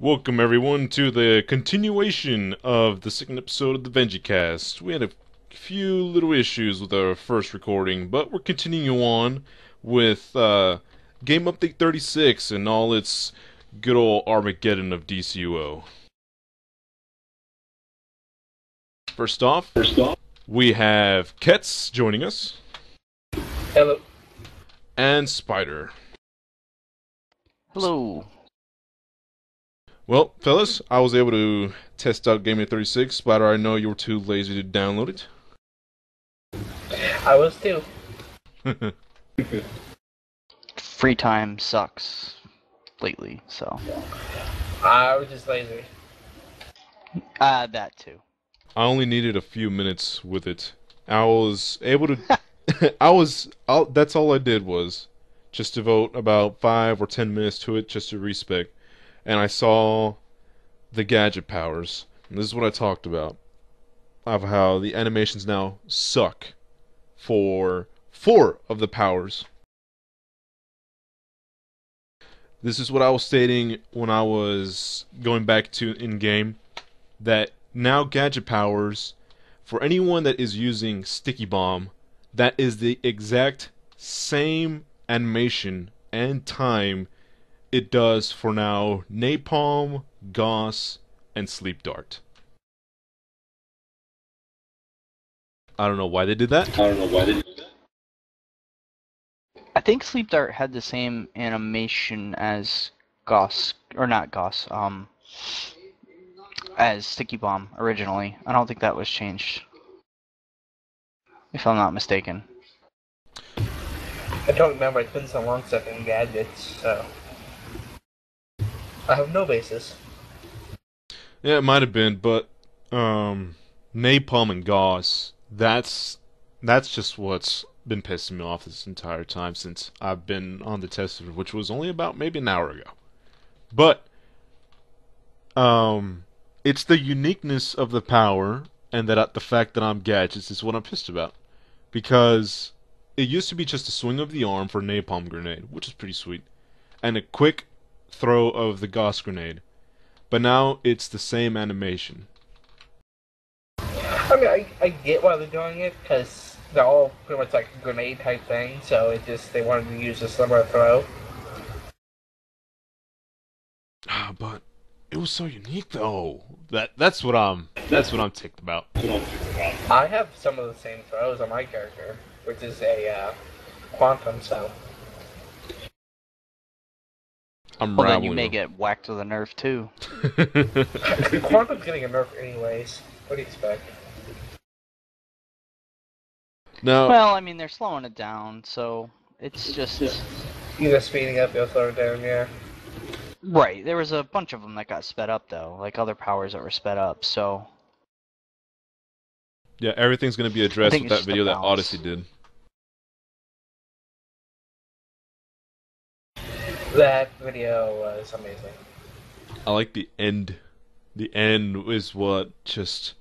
Welcome everyone to the continuation of the second episode of the VengieCast. We had a few little issues with our first recording, but we're continuing on with Game Update 36 and all its good old Armageddon of DCUO. First off, we have Kets joining us. Hello. And Spider. Hello. Well, fellas, I was able to test out Game Update 36. Spider, I know you were too lazy to download it. I was too. Free time sucks lately, so. I was just lazy. That too. I only needed a few minutes with it. I was able to... that's all I did was just devote about 5 or 10 minutes to it just to respec. And I saw the gadget powers. And this is what I talked about. Of how the animations now suck for 4 of the powers. This is what I was stating when I was going back to in-game. That now gadget powers, for anyone that is using Sticky Bomb, that is the exact same animation and time it does for now Napalm, Gauss, and Sleep Dart. I don't know why they did that. I think Sleep Dart had the same animation as Gauss, or not Gauss, as Sticky Bomb originally. I don't think that was changed, if I'm not mistaken. I don't remember. It's been so long since I've been gadgets, so I have no basis. Yeah, it might have been, but Napalm and Gauss, that's just what's been pissing me off this entire time since I've been on the test, which was only about maybe an hour ago. But it's the uniqueness of the power and that the fact that I'm gadgets is what I'm pissed about. Because it used to be just a swing of the arm for a napalm grenade, which is pretty sweet, and a quick throw of the Gauss grenade. But now it's the same animation. I mean, I get why they're doing it, because they're all pretty much like grenade type thing, so they wanted to use a similar throw. But it was so unique though. That's what I'm ticked about. I have some of the same throws on my character, which is a quantum, so. I'm Well, then you rattling may them. get whacked with a nerf too. Quantum's getting a nerf anyways. What do you expect? Now, Well, I mean, they're slowing it down, so it's just... Either speeding up, you'll slow it down, yeah. Right, there was a bunch of them that got sped up, though, like other powers that were sped up, so... yeah, everything's gonna be addressed think with it's that just a video that balance. Odyssey did. That video was amazing. I like the end. The end is what just...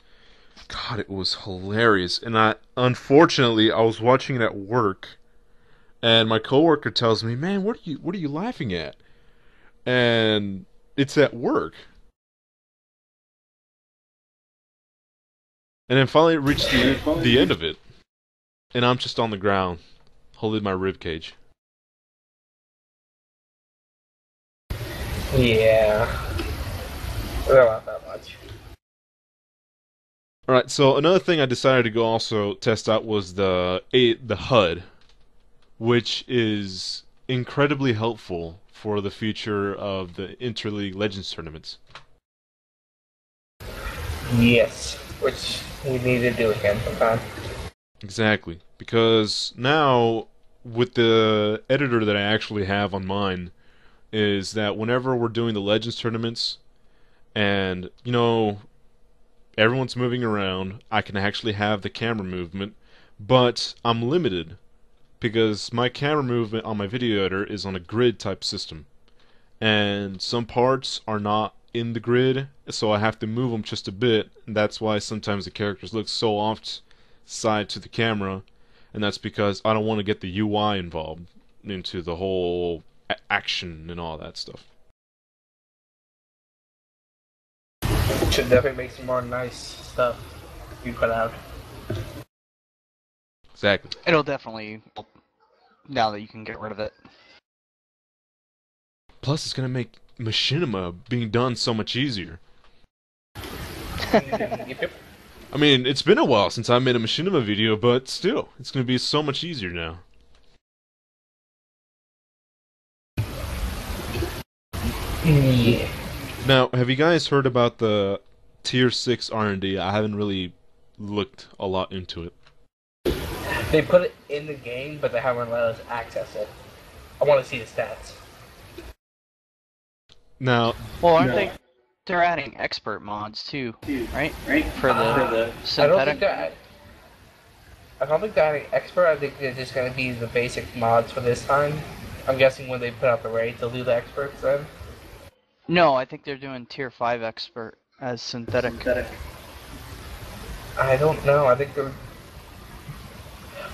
God, it was hilarious. And unfortunately, I was watching it at work, and my coworker tells me, "Man, what are you laughing at?" And it's at work. And then finally it reached the end of it, and I'm just on the ground, holding my rib cage. Yeah. They're not that much. Alright, so another thing I decided to go also test out was the HUD, which is incredibly helpful for the future of the Interleague Legends tournaments. Yes, which we need to do again sometime. Exactly, because now with the editor that I actually have on mine, is that whenever we're doing the Legends tournaments, and everyone's moving around, I can actually have the camera movement, but I'm limited because my camera movement on my video editor is on a grid type system, and some parts are not in the grid, so I have to move them just a bit, and that's why sometimes the characters look so offside to the camera, and that's because I don't want to get the UI involved into the whole action and all that stuff. Should definitely make some more nice stuff you put out. Exactly. It'll definitely help now that you can get rid of it. Plus, it's gonna make machinima being done so much easier. Yep. I mean, it's been a while since I made a machinima video, but still, it's gonna be so much easier now. Yeah. Now, have you guys heard about the Tier 6 R&D? I haven't really looked a lot into it. They put it in the game, but they haven't let us access it. I want to see the stats. Now, Well, aren't they? They're adding expert mods too, right? For the synthetic. I don't think they're adding expert. I think they're just going to be the basic mods for this time. I'm guessing when they put out the raid, they'll do the experts then. No, I think they're doing tier 5 expert as synthetic. I don't know. I think they're.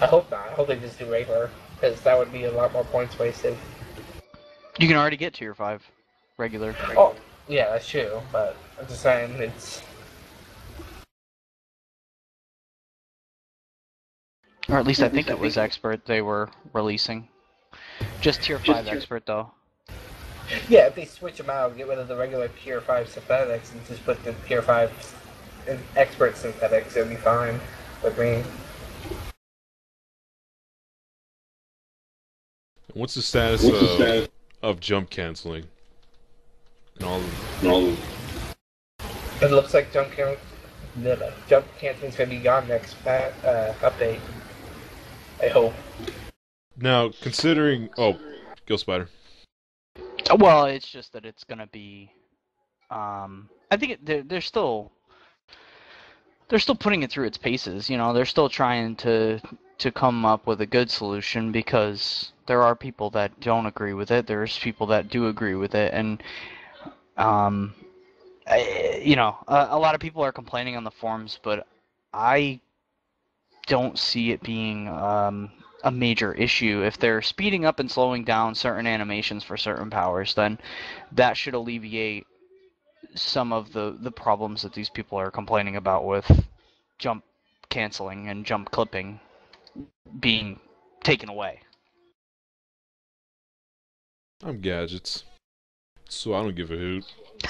I hope not. I hope they just do regular, because that would be a lot more points wasted. You can already get tier 5 regular. Oh, yeah, that's true. But I'm just saying it's. Or at least I think it was expert they were releasing. Just tier 5 expert though. Yeah, if they switch them out, get rid of the regular tier 5 synthetics and just put the tier 5 expert synthetics, it'd be fine with me. what's the status of jump canceling? And all It looks like jump canceling's gonna be gone next update. I hope. Now, considering... Oh, Gill Spider. Well, it's just that it's gonna be. I think they're still putting it through its paces. You know, they're still trying to come up with a good solution because there are people that don't agree with it. There's people that do agree with it, and you know, a lot of people are complaining on the forums, but I don't see it being a major issue. If they're speeding up and slowing down certain animations for certain powers, then that should alleviate some of the problems that these people are complaining about with jump canceling and jump clipping being taken away. I'm gadgets, so I don't give a hoot.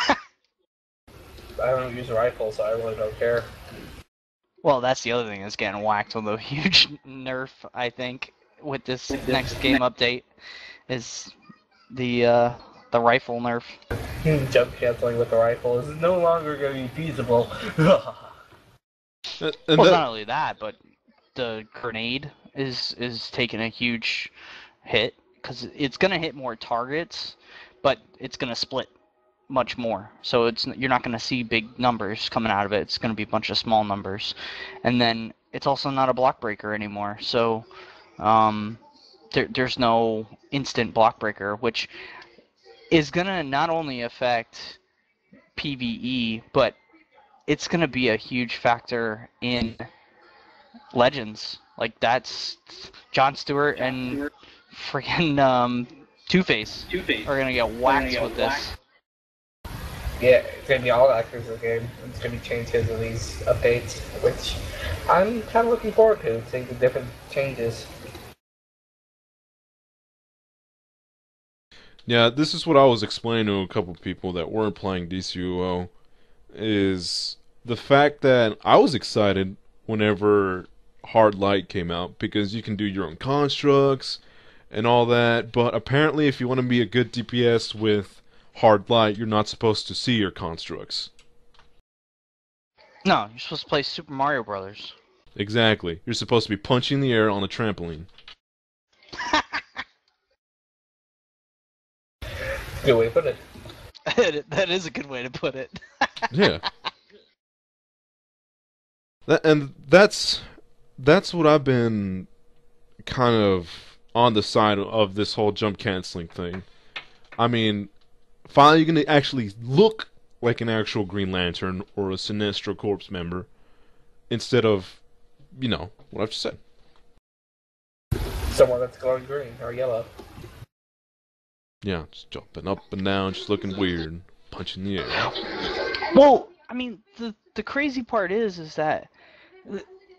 I don't use a rifle, so I really don't care. Well, that's the other thing that's getting whacked with a huge nerf, I think, with this next game update, is the rifle nerf. Jump canceling with the rifle is no longer going to be feasible. And Well, not only that, but the grenade is taking a huge hit because it's gonna hit more targets, but it's gonna split much more. So you're not gonna see big numbers coming out of it. It's gonna be a bunch of small numbers, and then it's also not a block breaker anymore. So there's no instant block breaker, which is gonna not only affect PvE, but it's gonna be a huge factor in Legends. Like, that's Jon Stewart and freaking Two-Face are gonna get whacked with this. Yeah, it's going to be all actors in the game. It's going to be changed because of these updates, which I'm kind of looking forward to, seeing the different changes. Yeah, this is what I was explaining to a couple people that weren't playing DCUO, is the fact that I was excited whenever Hard Light came out, because you can do your own constructs and all that, but apparently if you want to be a good DPS with Hard Light, you're not supposed to see your constructs. No, you're supposed to play Super Mario Brothers. Exactly. You're supposed to be punching the air on a trampoline. Good way to put it. That is a good way to put it. Yeah. That's what I've been kind of on the side of this whole jump canceling thing. I mean, finally you're going to actually look like an actual Green Lantern or a Sinestro Corps member instead of, you know, what I've just said. Someone that's glowing green or yellow. Yeah, just jumping up and down, just looking weird, punching the air. Well, I mean, the crazy part is that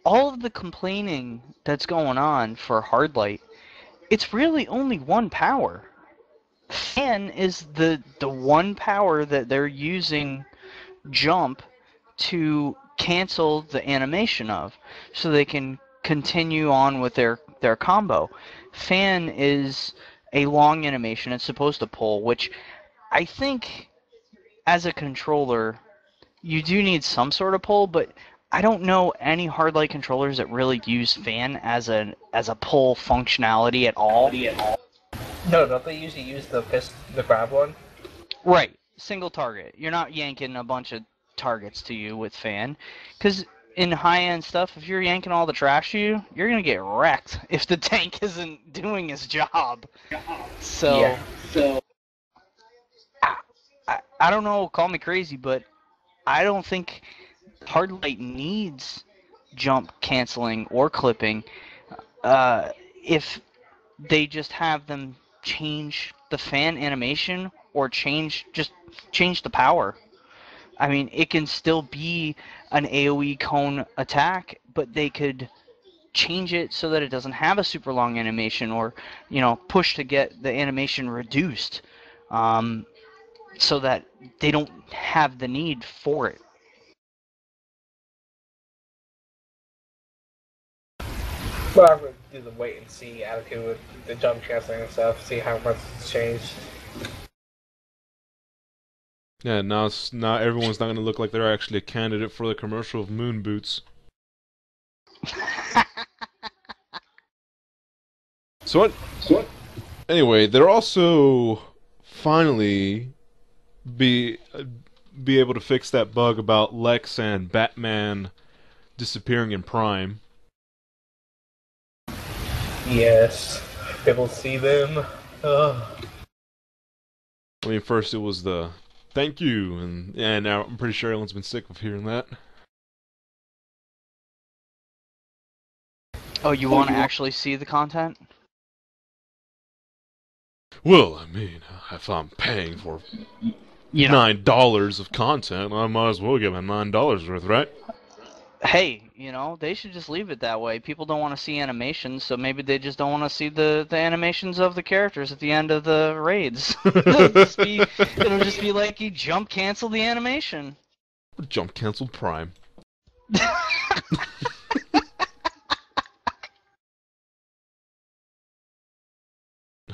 all of the complaining that's going on for Hardlight, it's really only one power. Fan is the one power that they're using Jump to cancel the animation of, so they can continue on with their combo. Fan is a long animation. It's supposed to pull, which I think as a controller you do need some sort of pull, but I don't know any hardlight controllers that really use fan as a pull functionality at all. No, don't they usually use the grab one? Right, single target. You're not yanking a bunch of targets to you with fan, because in high-end stuff, if you're yanking all the trash to you, you're gonna get wrecked if the tank isn't doing his job. So, Yeah. I don't know, call me crazy, but I don't think Hardlight needs jump canceling or clipping if they just have them change the fan animation or change the power. I mean, it can still be an AoE cone attack, but they could change it so that it doesn't have a super long animation, or push to get the animation reduced, so that they don't have the need for it. Well, I'm going to do the wait and see attitude with the jump canceling and stuff, see how much it's changed. Yeah, now everyone's not going to look like they're actually a candidate for the commercial of moon boots. So what? Anyway, they're also finally be able to fix that bug about Lex and Batman disappearing in Prime. Yes, people see them. Ugh. I mean, first it was the thank you, and now I'm pretty sure everyone's been sick of hearing that. Oh, you want to actually see the content? Well, I mean, if I'm paying for $9 of content, I might as well give them $9 worth, right? Hey, they should just leave it that way. People don't want to see animations, so maybe they just don't want to see the animations of the characters at the end of the raids. it'll just be like you jump cancel the animation. Jump canceled Prime.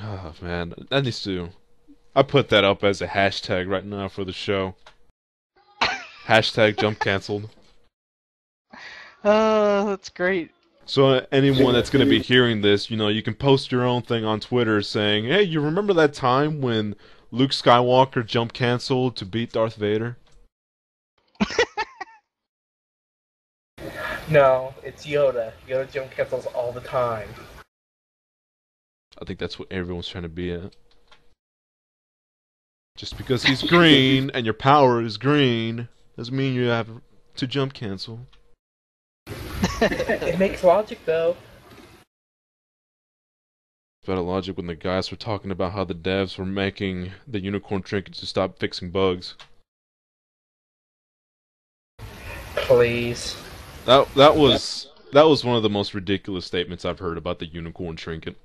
Oh, man, that needs to... I put that up as a hashtag right now for the show. Hashtag jump canceled. That's great. So anyone that's going to be hearing this, you can post your own thing on Twitter saying, hey, you remember that time when Luke Skywalker jump canceled to beat Darth Vader? No, it's Yoda. Yoda jump cancels all the time. I think that's what everyone's trying to be at. Just because he's green and your power is green doesn't mean you have to jump cancel. It makes logic, though. It's better logic when the guys were talking about how the devs were making the unicorn trinket to stop fixing bugs. Please. That was one of the most ridiculous statements I've heard about the unicorn trinket.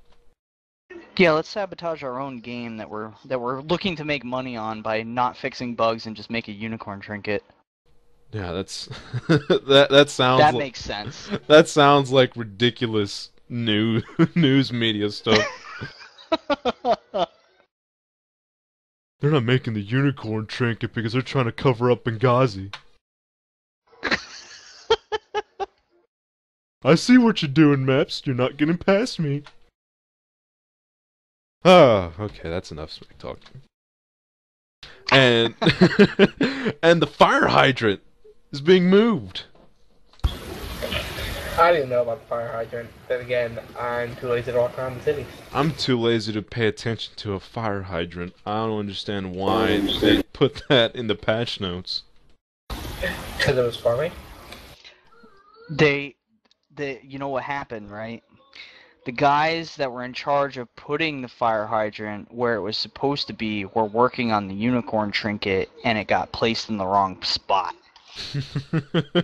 Yeah, let's sabotage our own game that we're looking to make money on by not fixing bugs and just make a unicorn trinket. Yeah, that's that sounds. That makes sense. That sounds like ridiculous news media stuff. They're not making the unicorn trinket because they're trying to cover up Benghazi. I see what you're doing, Maps. You're not getting past me. Ah, okay, that's enough smack talk. And and the fire hydrant is being moved. I didn't know about the fire hydrant. Then again, I'm too lazy to walk around the city. I'm too lazy to pay attention to a fire hydrant. I don't understand why they put that in the patch notes. Because it was for me? You know what happened, right? The guys that were in charge of putting the fire hydrant where it was supposed to be were working on the unicorn trinket, and it got placed in the wrong spot.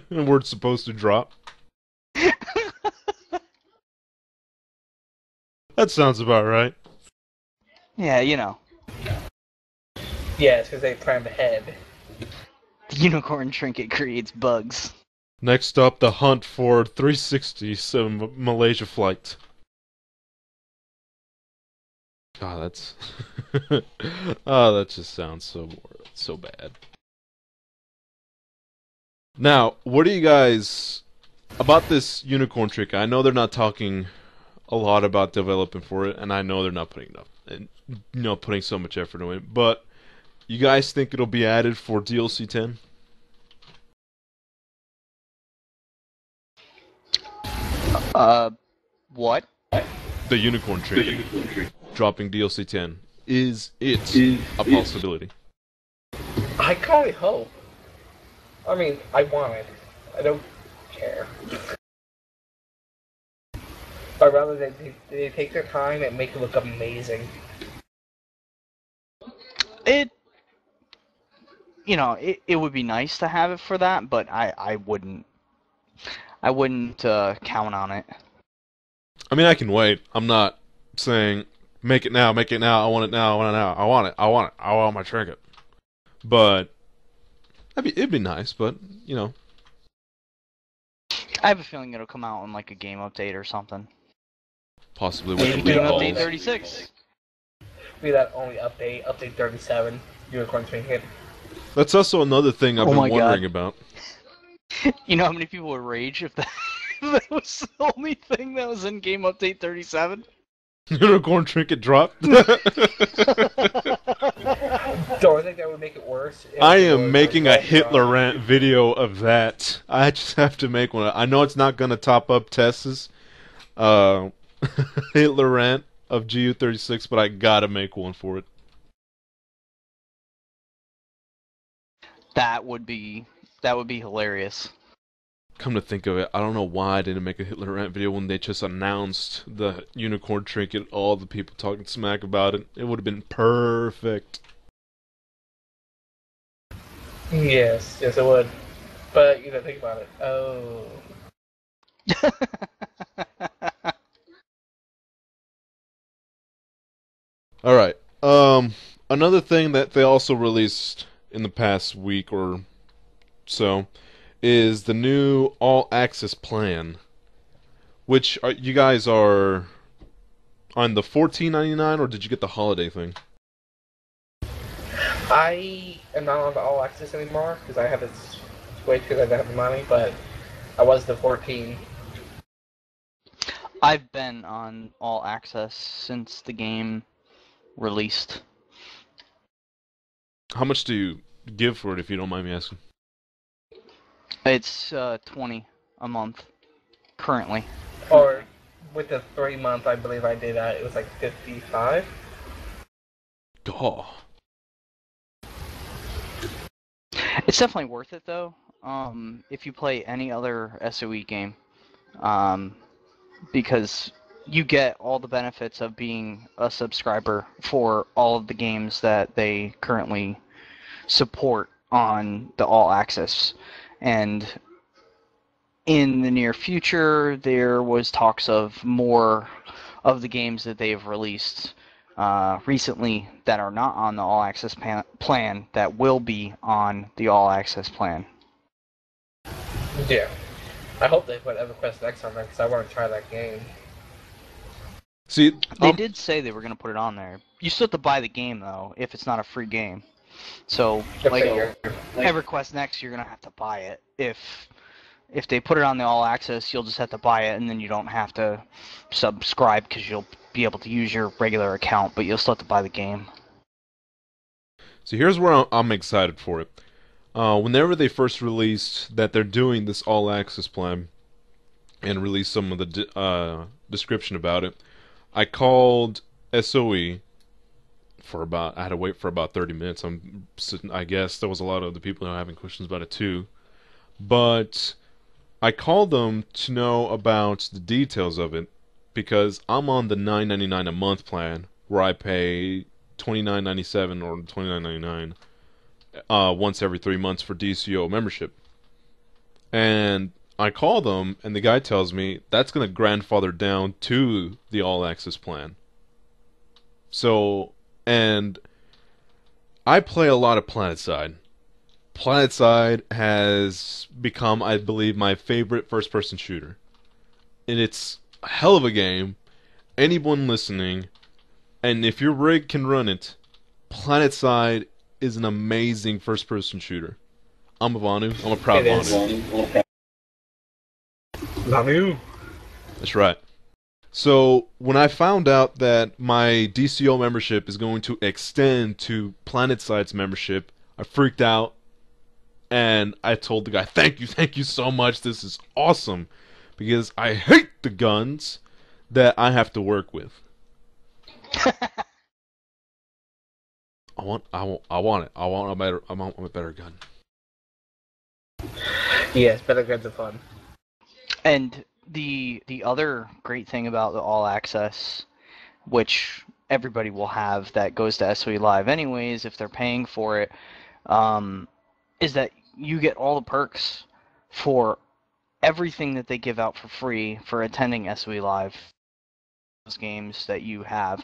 Where it's supposed to drop. That sounds about right. Yeah, you know. Yeah, it's because they planned ahead. The unicorn trinket creates bugs. Next up, the hunt for 360 Malaysia flight. God, that's... oh, that just sounds so bad. Now, what do you guys... About this unicorn trick, I know they're not talking a lot about developing for it, and I know they're not putting enough, and putting so much effort into it, but you guys think it'll be added for DLC 10? What? The unicorn trick. Dropping DLC 10. Is it a possibility? I kind of hope. I mean, I want it. I don't care. But rather they take their time and make it look amazing. It would be nice to have it for that, but I wouldn't count on it. I mean, I can wait. I'm not saying make it now, I want it now, I want it now, I want my trinket. But it'd be nice, but I have a feeling it'll come out in like a game update or something. Possibly Maybe with game balls. update 36. Be that only update 37, unicorn trinket. That's also another thing I've been wondering about. You know how many people would rage if that, that was the only thing that was in game update 37? Unicorn trinket dropped. Don't think that would make it worse. I am making a Hitler rant video of that. I just have to make one. I know it's not going to top up Tess's Hitler rant of GU36, but I gotta make one for it. That would be hilarious. Come to think of it, I don't know why I didn't make a Hitler rant video when they just announced the unicorn trinket, all the people talking smack about it. It would have been perfect. Yes, it would. But, think about it. Oh. Alright, another thing that they also released in the past week or so is the new all-access plan, which you guys are on the $14.99, or did you get the holiday thing? I am not on the all access anymore because I have to switch because I don't have the money, but I was the 14. I've been on all access since the game released. How much do you give for it, if you don't mind me asking? It's $20 a month currently. Or with the 3 month, I believe I did. It was like $55. Oh. It's definitely worth it though. If you play any other SOE game, because you get all the benefits of being a subscriber for all of the games that they currently support on the all access. And in the near future, there was talks of more of the games that they've released recently that are not on the all access plan that will be on the all access plan. Yeah. I hope they put EverQuest Next on there because I want to try that game. See, they did say they were going to put it on there. You still have to buy the game though, if it's not a free game. So, like EverQuest Next, you're going to have to buy it. If they put it on the all access, you'll just have to buy it, and then you don't have to subscribe because you'll be able to use your regular account, but you'll still have to buy the game. So here's where I'm excited for it. Whenever they first released that they're doing this all access plan and released some of the description about it, I called SOE for I had to wait for about 30 minutes. I guess there was a lot of other people having questions about it too. But I called them to know about the details of it because I'm on the $9.99 a month plan where I pay $29.97 or $29.99 once every 3 months for DCO membership. And I call them, and the guy tells me that's going to grandfather down to the All Access plan. So, and I play a lot of PlanetSide. PlanetSide has become, I believe, my favorite first-person shooter. And it's a hell of a game. Anyone listening, and if your rig can run it, PlanetSide is an amazing first-person shooter. I'm a Vanu. I'm a proud Vanu. Vanu. That's right. So, when I found out that my DCO membership is going to extend to PlanetSide's membership, I freaked out, and I told the guy, thank you so much, this is awesome, because I hate the guns that I have to work with. I want it. I want a better gun. Yes, better guns are fun. And the other great thing about the All Access, which everybody will have that goes to SOE Live anyways if they're paying for it, is that you get all the perks for everything that they give out for free for attending SOE Live. Those games that you have.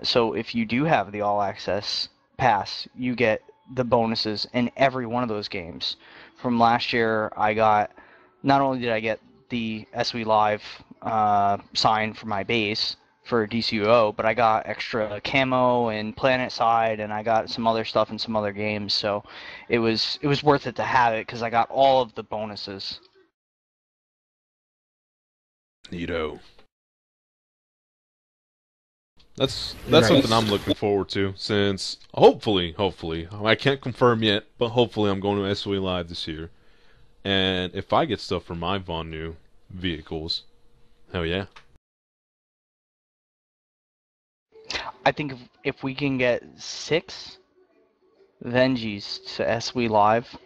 So if you do have the All Access pass, you get the bonuses in every one of those games. From last year, not only did I get the SOE Live sign for my base for DCUO, but I got extra camo and PlanetSide, and I got some other stuff in some other games. So it was worth it to have it because I got all of the bonuses. Neato. That's Nice. something I'm looking forward to, since hopefully, I can't confirm yet, but hopefully I'm going to SOE Live this year. And if I get stuff for my Vonu vehicles, hell yeah. I think if we can get 6 Vengies to SOE Live,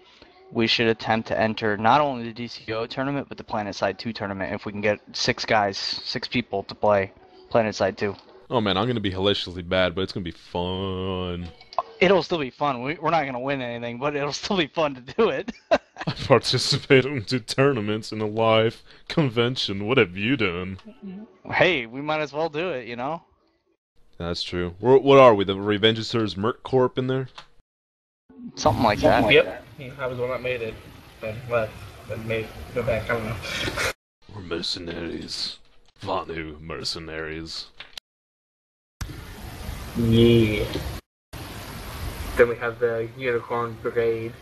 we should attempt to enter not only the DCO tournament, but the PlanetSide 2 tournament, if we can get 6 people to play PlanetSide 2. Oh man, I'm going to be hilariously bad, but it's going to be fun. It'll still be fun. We're not going to win anything, but it'll still be fun to do it. I participated in 2 tournaments in a live convention. What have you done? Hey, we might as well do it, you know? That's true. What are we, the Revengencers Merc Corp in there? Something like that. Yep. I was the one that made it. Then left. Then made go back. I don't know. We're mercenaries. Vanu mercenaries. Yeah. Then we have the Unicorn Brigade.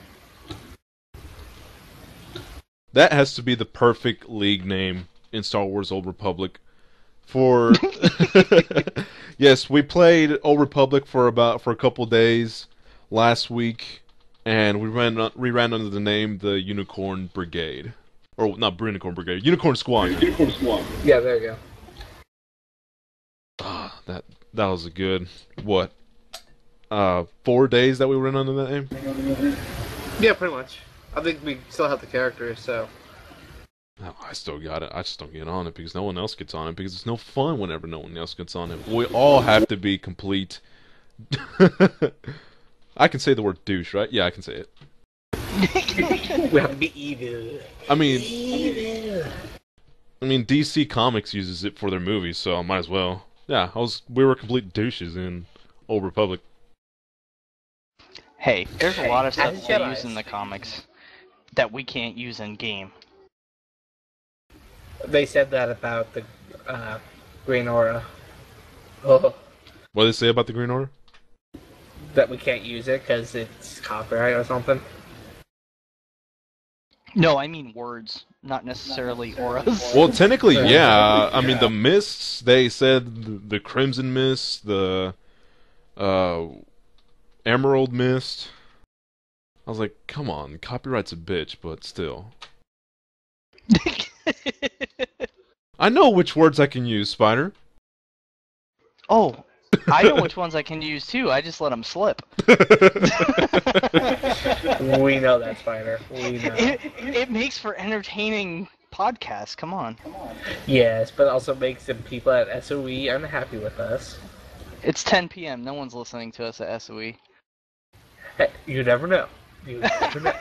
That has to be the perfect league name in Star Wars Old Republic. For yes, we played Old Republic for a couple days last week, and we ran under the name the Unicorn Brigade, or not Unicorn Brigade, Unicorn Squad. Unicorn Squad. Yeah, there you go. Ah, that was a good 4 days that we ran under that name. Yeah, pretty much. I think we still have the characters, so. No, I still got it. I just don't get on it because no one else gets on it because it's no fun whenever no one else gets on it. We all have to be complete. I can say the word douche, right? Yeah, I can say it. We have to be evil. I mean, Evil. DC Comics uses it for their movies, so I might as well. Yeah, we were complete douches in Old Republic. Hey, there's a lot of stuff As they Jedis. use in the comics that we can't use in game. They said that about the Green Aura. Oh, What did they say about the Green Order? that we can't use it because it's copyright or something. No, I mean words, not necessarily auras. Well, technically, yeah. I mean, the mists, they said the Crimson Mist, the Emerald Mist. I was like, come on, copyright's a bitch, but still. I know which words I can use, Spider. Oh, I know which ones I can use too. I just let them slip. We know that, Spider. We know. It makes for entertaining podcasts. Come on. Yes, but also makes the people at SOE unhappy with us. It's 10 p.m. No one's listening to us at SOE. Hey, you never know. You never know.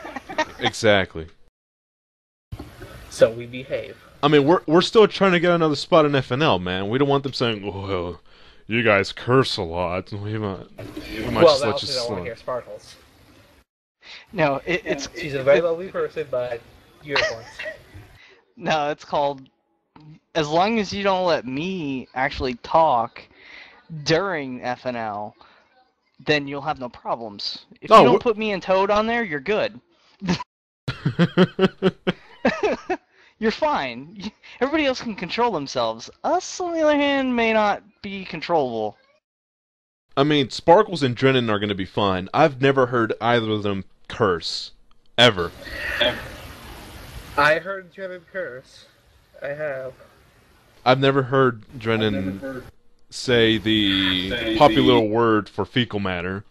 Exactly. So we behave. I mean, we're still trying to get another spot in FNL, man. We don't want them saying, "Well, you guys curse a lot. We might Well, just they let you also don't want to slide." hear Sparkles. No, She's a very lovely person, but unicorns. no, it's called. As long as you don't let me actually talk during FNL, then you'll have no problems. If you don't put me and Toad on there, you're good. You're fine. Everybody else can control themselves. Us, on the other hand, may not be controllable. I mean, Sparkles and Drennan are going to be fine. I've never heard either of them curse. Ever. I heard Drennan curse. I have. I've never heard Drennan say the popular word for fecal matter.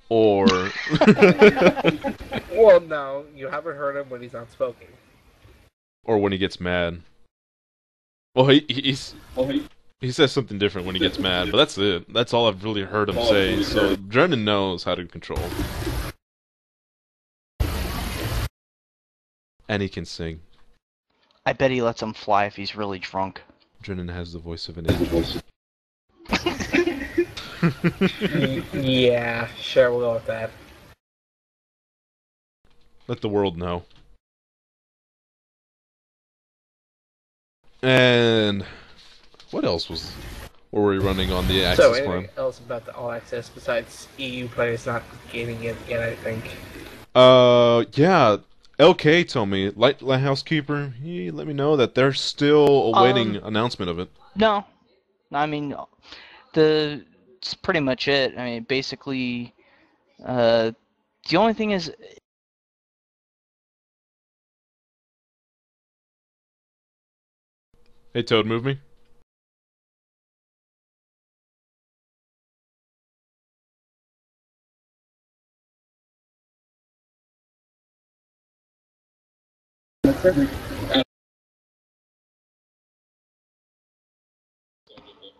Or... Well, no, you haven't heard him when he's not smoking. Or when he gets mad. Well, he says something different when he gets mad, but that's it. That's all I've really heard him say, so Drennan knows how to control. And he can sing. I bet he lets him fly if he's really drunk. Drennan has the voice of an angel. Yeah, sure, we'll go with that. Let the world know. And what else were we running on the access So, plan? anything else about the All Access besides EU players not gaining it yet, I think? Yeah. LK told me, Lighthouse Keeper, he let me know that they're still awaiting announcement of it. No. I mean, it's pretty much it. I mean, basically, the only thing is... Hey, Toad, move me.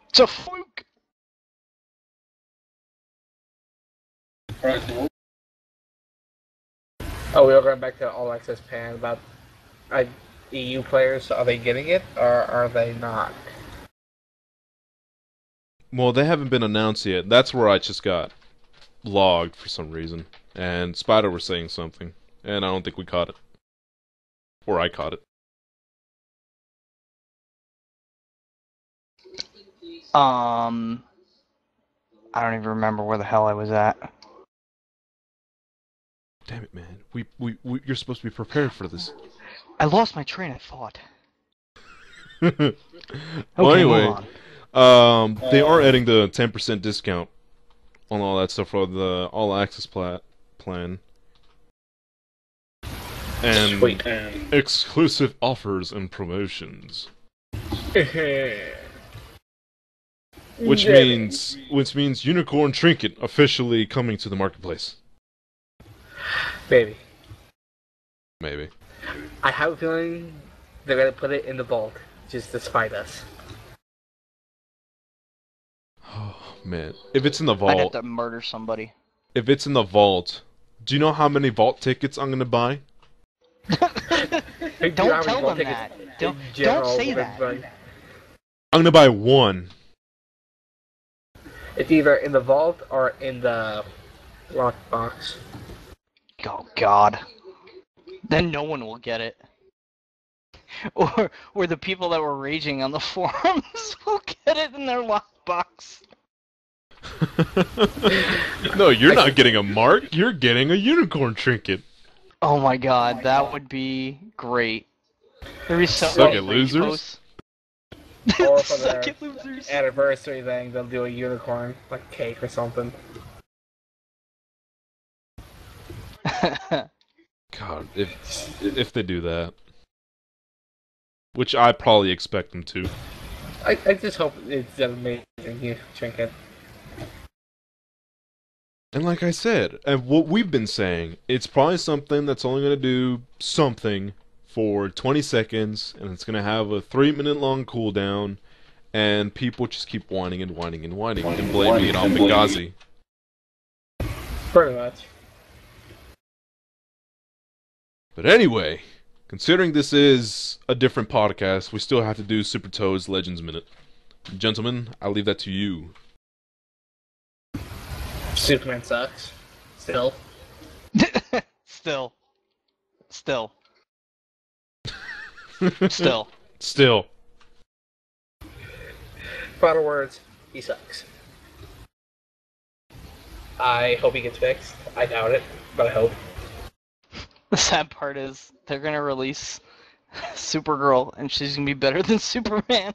It's a fluke! Oh, we are going back to All Access Pan about EU players. Are they getting it, or are they not? Well, they haven't been announced yet. That's where I just got logged for some reason. And Spider was saying something. And I don't think we caught it. Or I caught it. I don't even remember where the hell I was at. Damn it, man. You're supposed to be prepared for this. I lost my train of thought. Well, anyway, they are adding the 10% discount on all that stuff for the All Access plan. And Sweet. exclusive offers and promotions. Which means Unicorn Trinket officially coming to the marketplace. Maybe. Maybe. I have a feeling they're going to put it in the vault, just to spite us. Oh, man. If it's in the I'd have vault... to murder somebody. If it's in the vault, do you know how many vault tickets I'm going to buy? Don't tell them that. Don't say that. I'm going to buy one. It's either in the vault or in the lockbox. Oh, God. Then no one will get it. Or the people that were raging on the forums will get it in their lockbox. No, you're not getting a mark. You're getting a unicorn trinket. Oh my God, that would be great. There'd be so Suck many it, rage losers. posts. Or for Suck their it, losers. anniversary thing, they'll do a unicorn, like cake or something. God, if they do that. Which I probably expect them to. I just hope it's an amazing new trinket. And like I said, and what we've been saying, it's probably something that's only going to do something for 20 seconds, and it's going to have a 3-minute long cooldown, and people just keep whining and whining and whining and blaming it on Benghazi. Pretty much. But anyway, Considering this is a different podcast, we still have to do Super Toad's Legends Minute. Gentlemen, I'll leave that to you. Superman sucks. Still. Still. Still. Still. Final words, he sucks. I hope he gets fixed. I doubt it, but I hope. The sad part is they're gonna release Supergirl, and she's gonna be better than Superman.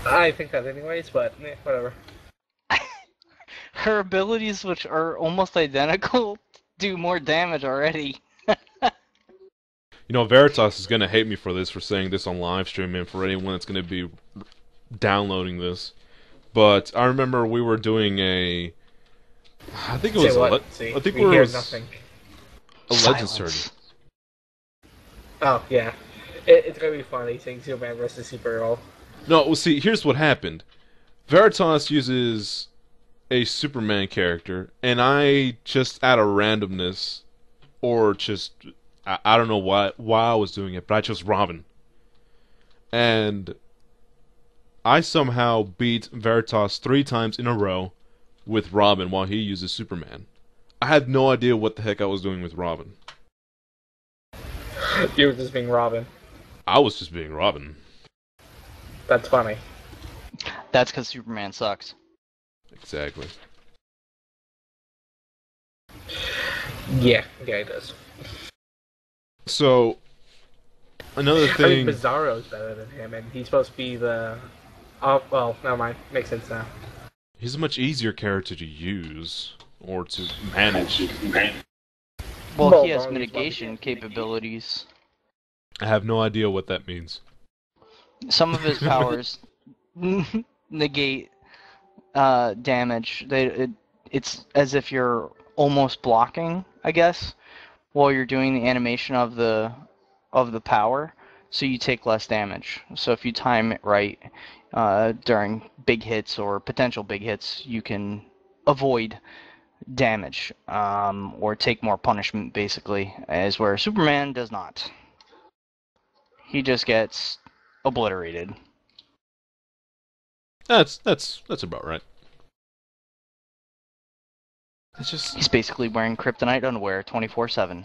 I think that anyways, but whatever. Her abilities, which are almost identical, do more damage already. You know, Veritas is going to hate me for this, for saying this on live stream, and for anyone that's going to be downloading this. But I remember we were doing a... I think it was I think we hear was nothing. a Legends tournament. Oh, yeah. It's going to be funny seeing Superman versus Supergirl. No, well, see, here's what happened. Veritas uses a Superman character, and I just, out of randomness, or just... I don't know why I was doing it, but I chose Robin. And I somehow beat Veritas 3 times in a row with Robin while he uses Superman. I had no idea what the heck I was doing with Robin. You were just being Robin. I was just being Robin. That's funny. That's because Superman sucks. Exactly. Yeah, it does. So, another thing... I mean, Bizarro's better than him, and he's supposed to be the... Oh, well, never mind. Makes sense now. He's a much easier character to use, or to manage. Well, he has mitigation capabilities. I have no idea what that means. Some of his powers negate damage. It's as if you're almost blocking, I guess, while you're doing the animation of the power, so you take less damage. So if you time it right during big hits or potential big hits, you can avoid damage or take more punishment, basically, as where Superman does not. He just gets obliterated. That's about right. He's basically wearing kryptonite underwear 24/7.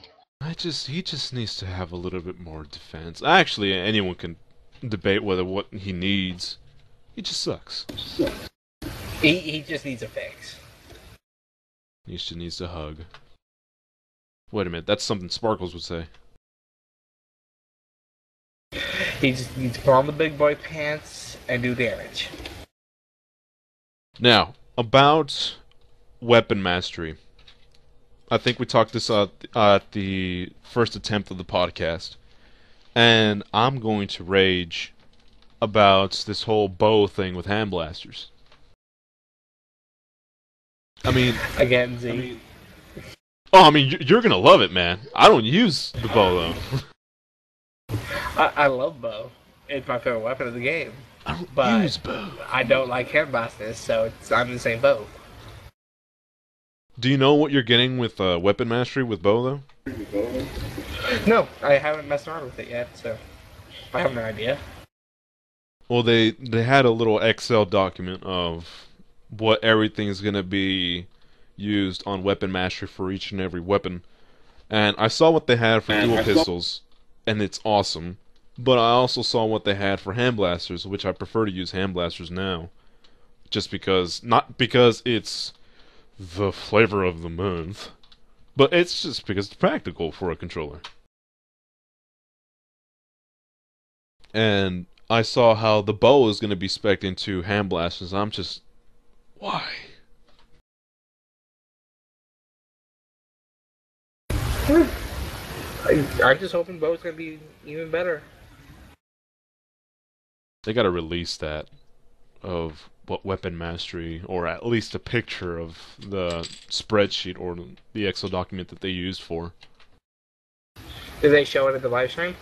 He just needs to have a little bit more defense. Actually, anyone can debate whether what he needs. He just sucks. He just needs a fix. He just needs a hug. Wait a minute, that's something Sparkles would say. He just needs to put on the big boy pants and do damage. Now, about weapon mastery. I think we talked this at the first attempt of the podcast. And I'm going to rage about this whole bow thing with hand blasters. I mean... Again, Z. You're gonna love it, man. I don't use the bow, though. I love bow. It's my favorite weapon of the game. I don't use bow. I don't like hand blasters, so I'm in the same boat. Do you know what you're getting with weapon mastery with bow, though? No, I haven't messed around with it yet, so I have no idea. Well, they had a little Excel document of what everything is going to be used on weapon mastery for each and every weapon. And I saw what they had for dual pistols, and it's awesome. But I also saw what they had for hand blasters, which I prefer to use hand blasters now. Just because, not because it's the flavor of the month, but it's just because it's practical for a controller. And I saw how the bow is going to be spec'd into hand blasters. I'm just... why? I'm just hoping bow's going to be even better. They got to release that of what weapon mastery, or at least a picture of the spreadsheet or the Excel document that they used for. Did they show it at the live stream?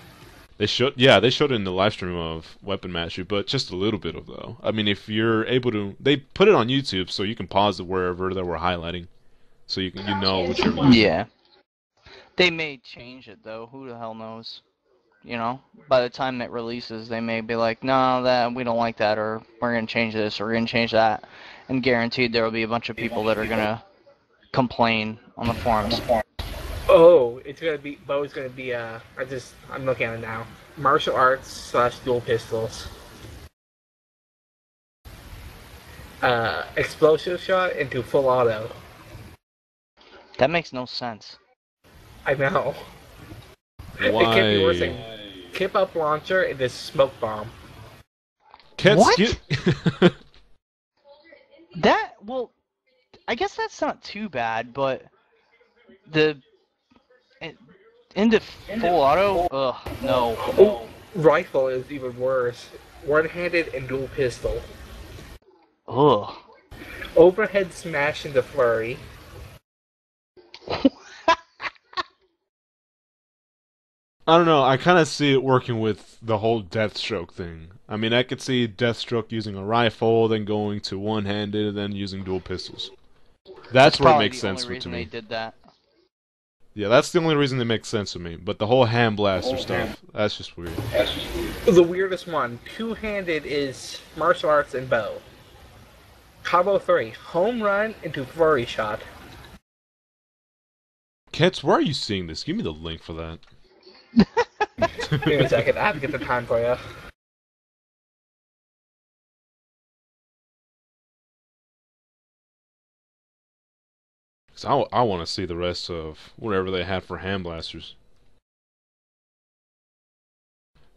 They showed it in the live stream of weapon mastery, but just a little bit of though. I mean, if you're able to, they put it on YouTube, so you can pause it wherever they were highlighting, so you know whichever. Yeah. They may change it though. Who the hell knows? You know, by the time it releases, they may be like, no, that we don't like that, or we're gonna change this, or we're gonna change that, and guaranteed there will be a bunch of people that are gonna complain on the forums. Oh, it's gonna be. Bo's gonna be. I'm looking at it now. Martial arts / dual pistols. Explosive shot into full auto. That makes no sense. I know. Why? It can't be worse than kip up launcher into smoke bomb. What? That, well, I guess that's not too bad, but into full auto? Ugh, no. Oh, rifle is even worse. One-handed and dual pistol. Ugh. Overhead smash into flurry. I don't know. I kind of see it working with the whole Deathstroke thing. I mean, I could see Deathstroke using a rifle, then going to one-handed, and then using dual pistols. That's where it makes sense to me. They did that. Yeah, that's the only reason it makes sense to me. But the whole hand blaster stuff, that's just weird. The weirdest one. Two-handed is martial arts and bow. Combo 3. Home run into flurry shot. Kets, where are you seeing this? Give me the link for that. Give me a second. I have to get the time for you. Cause I want to see the rest of whatever they have for hand blasters.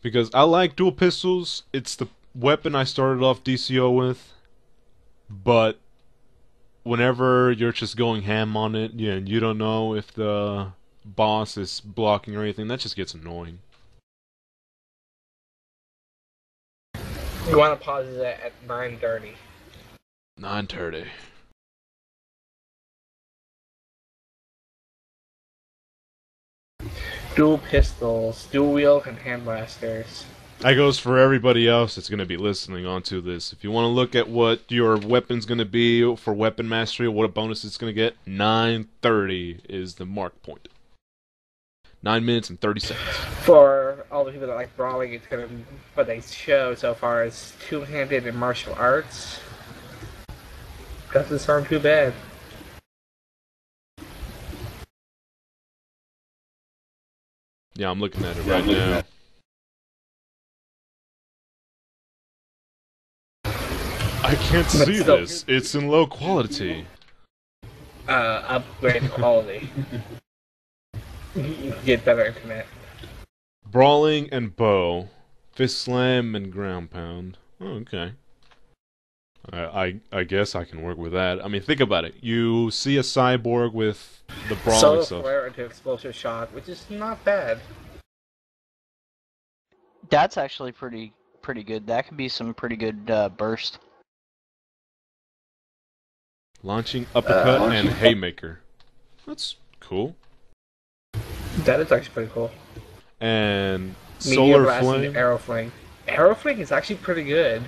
Because I like dual pistols. It's the weapon I started off DCO with. But whenever you're just going ham on it, yeah, and you don't know if the boss is blocking or anything, that just gets annoying. You want to pause it at 9:30. 9:30. Dual pistols, dual wield, and hand blasters. That goes for everybody else that's going to be listening onto this. If you want to look at what your weapon's going to be for weapon mastery, what a bonus it's going to get, 9:30 is the mark point. 9 minutes and 30 seconds. For all the people that like brawling, it's gonna what they show so far is two-handed and martial arts. Doesn't sound too bad. Yeah, I'm looking at it right now. I can't see this. It's in low quality. Upgrade quality. You can get better internet. Brawling and bow. Fist slam and ground pound. Oh, okay. I guess I can work with that. I mean, think about it. You see a cyborg with the brawling Solo stuff. flare into explosive shot, which is not bad. That's actually pretty good. That could be some pretty good burst. Launching uppercut and haymaker. That's cool. That is actually pretty cool. And Meteor solar blast flame. and arrow fling. Arrow fling is actually pretty good.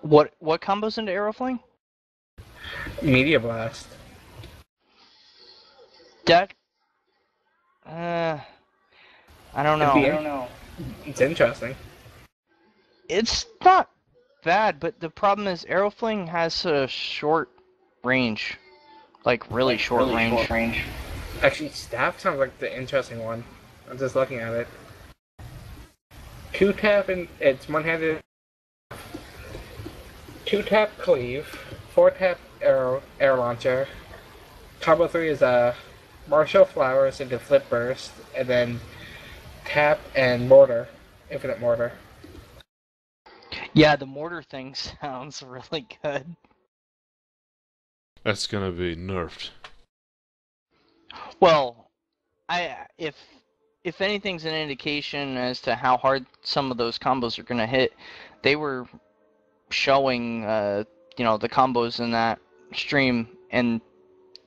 What combos into arrow fling? Meteor blast. That I don't know. It's interesting. It's not bad, but the problem is arrow fling has a short range. Like really short range. Actually, staff sounds like the interesting one. I'm just looking at it. 2-tap and it's one-handed. 2-tap cleave, 4-tap air launcher. Combo 3 is martial flowers into flip burst, and then tap and mortar, infinite mortar. Yeah, the mortar thing sounds really good. That's gonna be nerfed. Well, if anything's an indication as to how hard some of those combos are gonna hit, they were showing the combos in that stream, and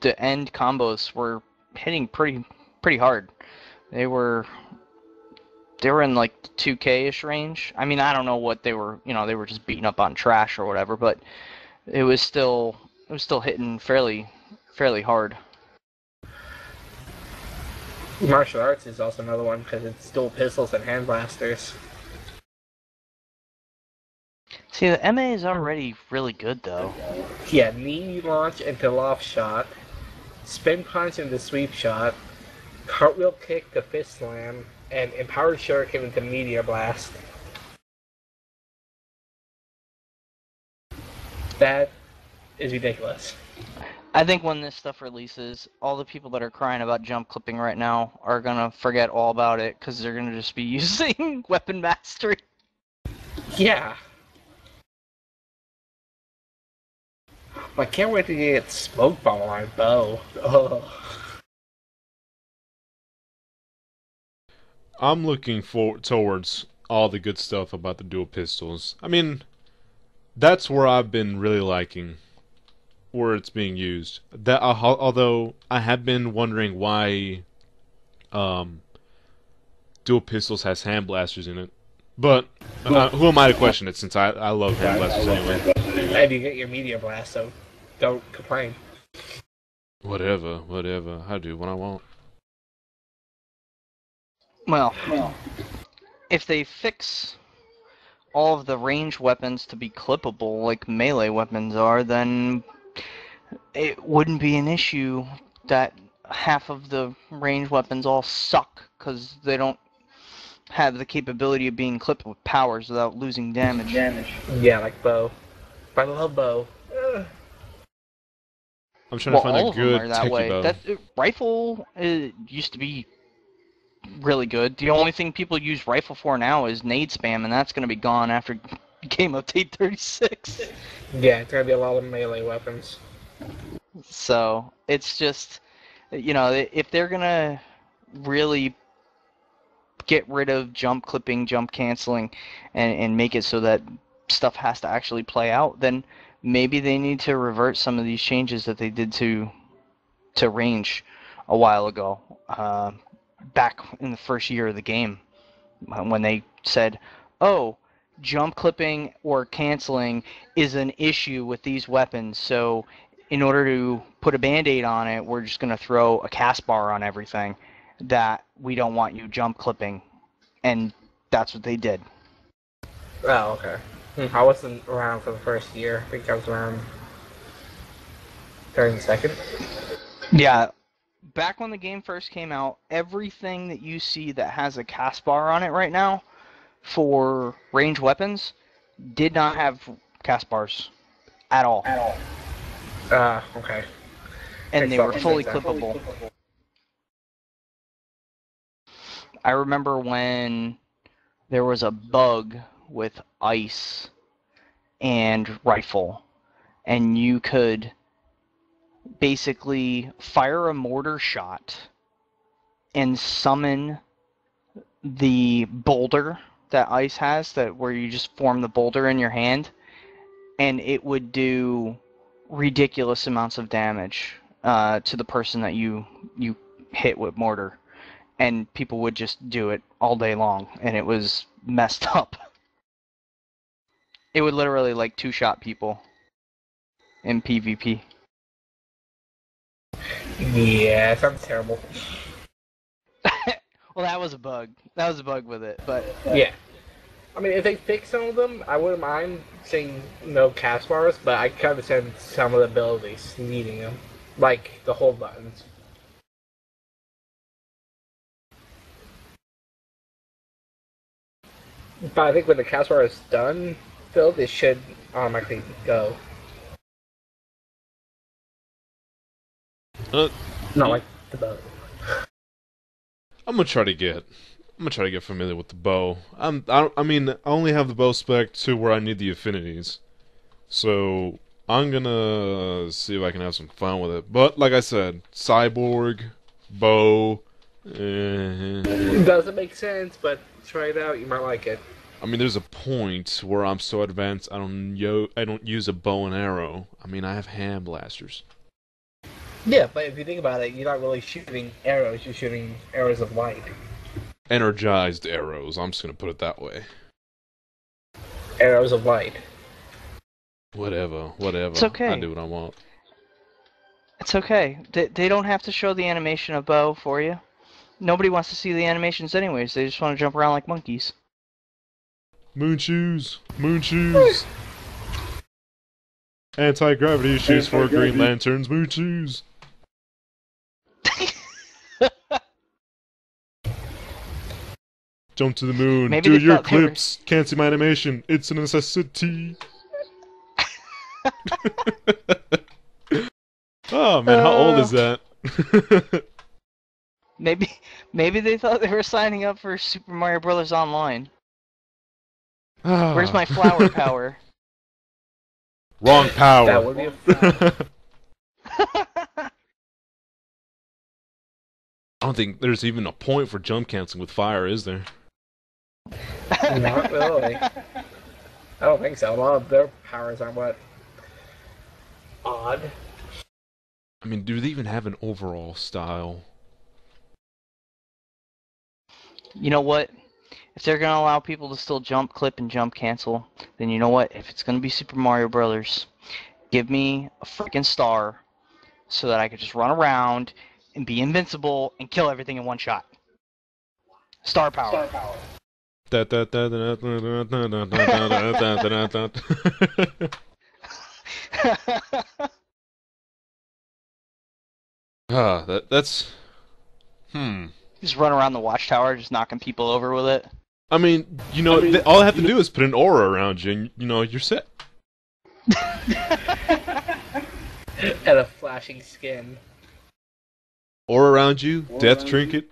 the end combos were hitting pretty hard. They were in like the 2K-ish range. I mean, I don't know what they were. They were just beating up on trash or whatever, but it was still hitting fairly fairly hard. Martial arts is also another one because it's dual pistols and hand blasters. See, the MA is already really good, though. Yeah, knee launch into loft shot, spin punch into sweep shot, cartwheel kick to fist slam, and empowered shuriken into meteor blast. That is ridiculous. I think when this stuff releases, all the people that are crying about jump clipping right now are gonna forget all about it because they're gonna just be using weapon mastery. Yeah. I can't wait to get smoke bomb on my bow. Ugh. I'm looking towards all the good stuff about the dual pistols. I mean, that's where I've been really liking where it's being used. That although I have been wondering why dual pistols has hand blasters in it, but who am I to question it since I love hand blasters anyway. And you get your meteor blast, so don't complain. Whatever. I do what I want. Well, if they fix all of the ranged weapons to be clippable like melee weapons are, then it wouldn't be an issue that half of the ranged weapons all suck because they don't have the capability of being clipped with powers without losing damage. Yeah, like bow. But I love bow. Ugh. I'm trying to find all a of them good are that techie way. bow. That rifle used to be really good. The only thing people use rifle for now is nade spam, and that's going to be gone after game update 36. Yeah, it's gonna be a lot of melee weapons. So it's just, if they're going to really get rid of jump clipping, jump canceling, and make it so that stuff has to actually play out, then maybe they need to revert some of these changes that they did to range a while ago, back in the first year of the game, when they said, oh, jump clipping or canceling is an issue with these weapons, so in order to put a band-aid on it, we're just going to throw a cast bar on everything that we don't want you jump clipping. And that's what they did. Oh, okay. I wasn't around for the first year. I think I was around during the second. Yeah, back when the game first came out, everything that you see that has a cast bar on it right now for ranged weapons did not have cast bars at all. Okay. And they were fully clippable. I remember when there was a bug with ice and rifle, and you could basically fire a mortar shot and summon the boulder that ice has, that where you just form the boulder in your hand, and it would do ridiculous amounts of damage to the person that you hit with mortar, and people would just do it all day long, and it was messed up. It would literally like two-shot people in PvP. Yeah, it sounds terrible. Well, that was a bug. That was a bug with it, but Yeah. I mean, if they fix some of them, I wouldn't mind seeing no cast bars, but I can understand some of the abilities needing them. Like the hold buttons. But I think when the cast bar is done, filled, it should automatically go. Not like the bow. I'm gonna try to get familiar with the bow. I mean, I only have the bow spec to where I need the affinities, so I'm gonna see if I can have some fun with it. But like I said, cyborg, bow. It doesn't make sense, but try it out. You might like it. I mean, there's a point where I'm so advanced I don't use a bow and arrow. I mean, I have hand blasters. Yeah, but if you think about it, you're not really shooting arrows. You're shooting arrows of light. Energized arrows. I'm just gonna put it that way. Arrows of light. Whatever. It's okay. I do what I want. It's okay. They don't have to show the animation of Bo for you. Nobody wants to see the animations anyways. They just want to jump around like monkeys. Moon shoes! Moon shoes! Anti-gravity issues for Green Lanterns, moon shoes! Jump to the moon, Maybe do they your thought they were- clips, can't see my animation, it's a necessity! Oh man, how old is that? Maybe they thought they were signing up for Super Mario Bros. Online. Ah. Where's my flower power? Wrong power! That would be a I don't think there's even a point for jump canceling with fire, is there? Not really. I don't think so. A lot of their powers are what? Odd. I mean, do they even have an overall style? You know what? If they're gonna allow people to still jump, clip, and jump cancel, then you know what? If it's gonna be Super Mario Brothers, give me a freaking star so that I could just run around and be invincible and kill everything in one shot. Star power. That's... Just run around the watchtower, just knocking people over with it. I mean, all I have to do is put an aura around you, and, you're set. And a flashing skin. Aura around you, death trinket.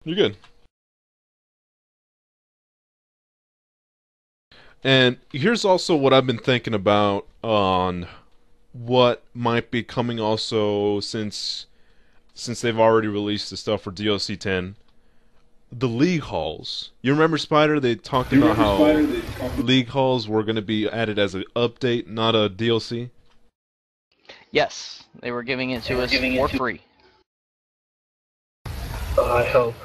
You're good. And here's also what I've been thinking about on what might be coming also since they've already released the stuff for DLC 10. The League Halls. You remember, Spider? They talked about how League Halls were going to be added as an update, not a DLC. Yes, they were giving it to us for free. I hope.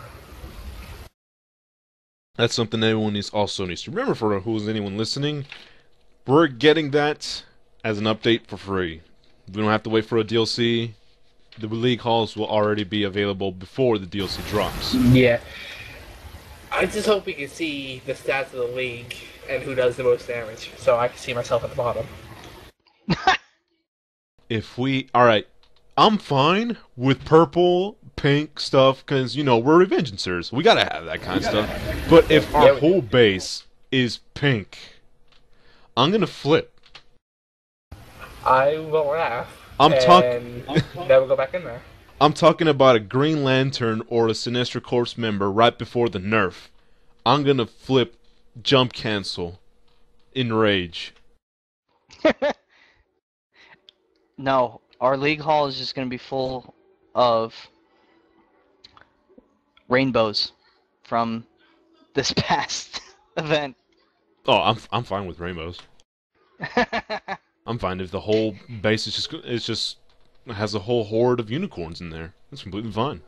That's something everyone also needs to remember. For who's anyone listening, we're getting that as an update for free. We don't have to wait for a DLC. The League Halls will already be available before the DLC drops. Yeah. I just hope we can see the stats of the league and who does the most damage, so I can see myself at the bottom. Alright, I'm fine with purple, pink stuff, because, we're Revengencers. We gotta have that kind of stuff. But if our whole base is pink, I'm gonna flip. I will laugh. I'm talking. Never go back in there. I'm talking about a Green Lantern or a Sinestro Corps member right before the nerf. I'm gonna flip, jump cancel, in rage. No, our League Hall is just gonna be full of rainbows from this past event. Oh, I'm fine with rainbows. I'm fine if the whole base is just has a whole horde of unicorns in there. That's completely fine.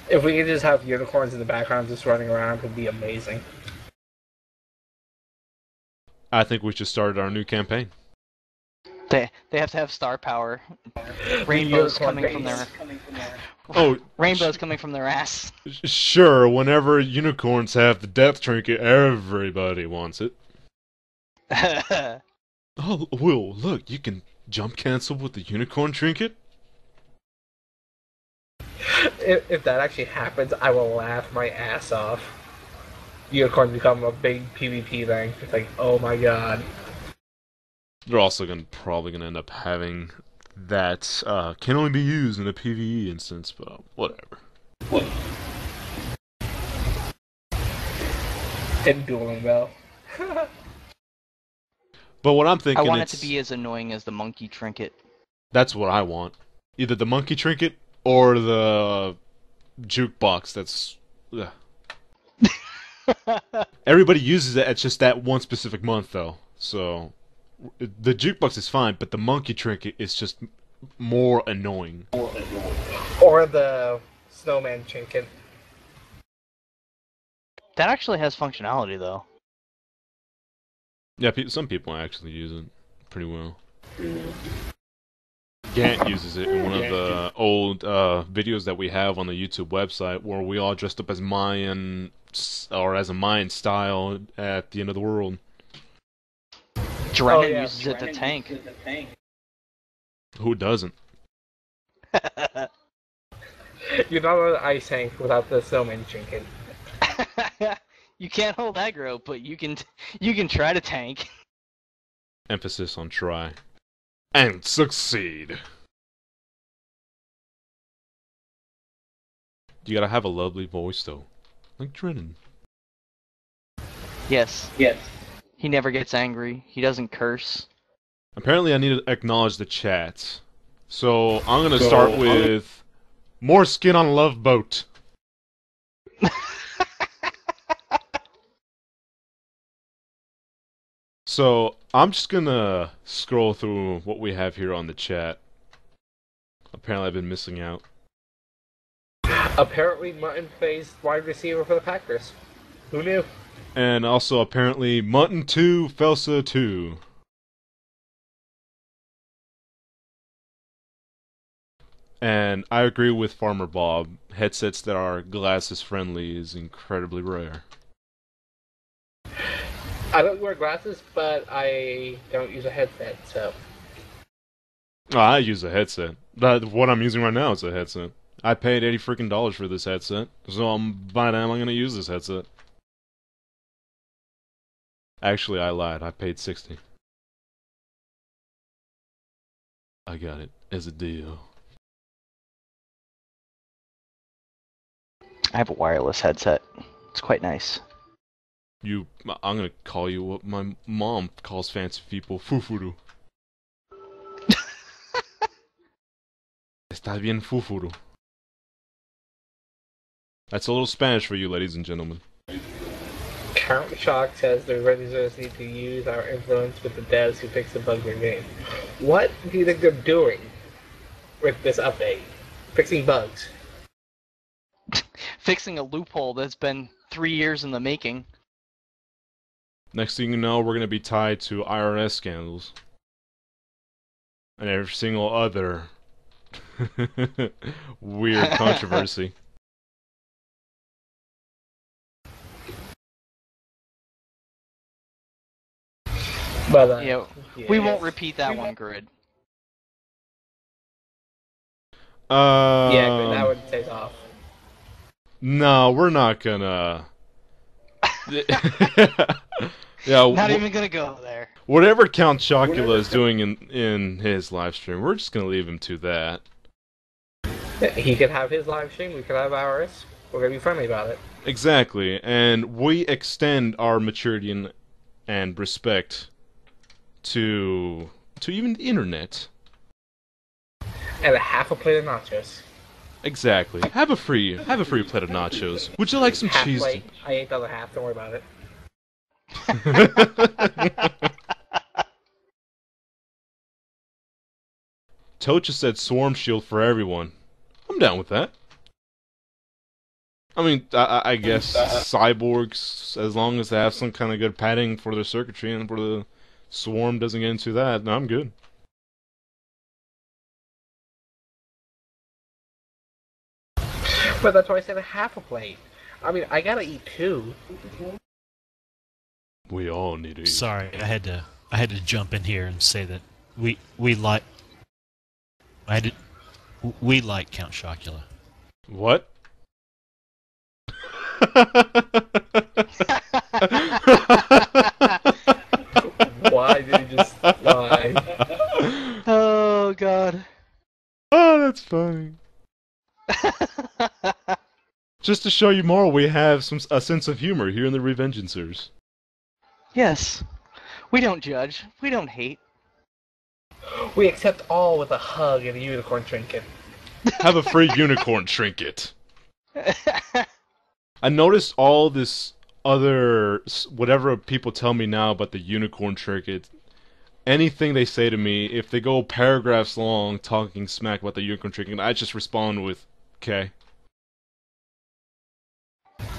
If we could just have unicorns in the background just running around, it would be amazing. I think we should start our new campaign. They have to have star power. Rainbows coming from their rainbows coming from their ass. Sure, whenever unicorns have the death trinket, everybody wants it. Oh, Will, look, you can jump cancel with the unicorn trinket? If that actually happens, I will laugh my ass off. Unicorns become a big PvP thing. It's like, oh my god. They're also probably gonna end up having that can only be used in a PvE instance, but whatever. And dueling though. But what I'm thinking, I want it to be as annoying as the monkey trinket. That's what I want. Either the monkey trinket or the jukebox. That's everybody uses it at just that one specific month, though. So the jukebox is fine, but the monkey trinket is just more annoying. Or the snowman trinket. That actually has functionality, though. Yeah, some people actually use it pretty well. Gant uses it in one of the old videos that we have on the YouTube website, where we all dressed up as Mayan, or as a Mayan style at the end of the world. Drennan uses it to tank. Who doesn't? You're not on the ice tank without the snowman drinking. You can't hold aggro, but you can try to tank. Emphasis on try. And succeed. You gotta have a lovely voice, though. Like Drennan. Yes. He never gets angry. He doesn't curse. Apparently I need to acknowledge the chat. So I'm gonna start with... More skin on Love Boat. So, I'm just gonna scroll through what we have here on the chat. Apparently I've been missing out. Apparently, Mutton plays wide receiver for the Packers. Who knew? And also, apparently, Mutton 2, Felsa 2. And I agree with Farmer Bob. Headsets that are glasses friendly is incredibly rare. I don't wear glasses, but I don't use a headset, so... Oh, I use a headset. What I'm using right now is a headset. I paid $80 freaking for this headset, so by the time I'm gonna use this headset. Actually, I lied. I paid $60. I got it as a deal. I have a wireless headset. It's quite nice. I'm gonna call you what my mom calls fancy people, fufuru. Está bien fufuru. That's a little Spanish for you, ladies and gentlemen. Count Shock says the Revengencers need to use our influence with the devs who fix the bugs in game. What do you think they're doing with this update? Fixing bugs. Fixing a loophole that's been 3 years in the making. Next thing you know, we're gonna be tied to IRS scandals. And every single other weird controversy. But, yeah, we won't repeat that one, Grid. Yeah, but that one stays off. No, we're not gonna. Yeah, Not even gonna go there. Whatever Count Chocula is doing in his live stream, we're just gonna leave him to that. He could have his live stream, we could have ours. We're gonna be friendly about it. Exactly, and we extend our maturity and respect to even the internet. And a half a plate of nachos. Exactly. Have a free plate of nachos. Would you like some Half cheese? plate. I ate the other half. Don't worry about it. Tocha said swarm shield for everyone. I'm down with that. I mean, I guess cyborgs, as long as they have some kind of good padding for their circuitry and for the swarm doesn't get into that, no, I'm good. But that's why I said a half a plate. I mean, I gotta eat two. We all need to eat. Sorry, I had to jump in here and say that we like Count Chocula. What? Why did he just lie? Oh God. Oh, that's funny. Just to show you more, we have a sense of humor here in the Revengencers. Yes. We don't judge. We don't hate. We accept all with a hug and a unicorn trinket. Have a free unicorn trinket. I noticed all this other, whatever people tell me now about the unicorn trinket, anything they say to me, if they go paragraphs long talking smack about the unicorn trinket, I just respond with, okay.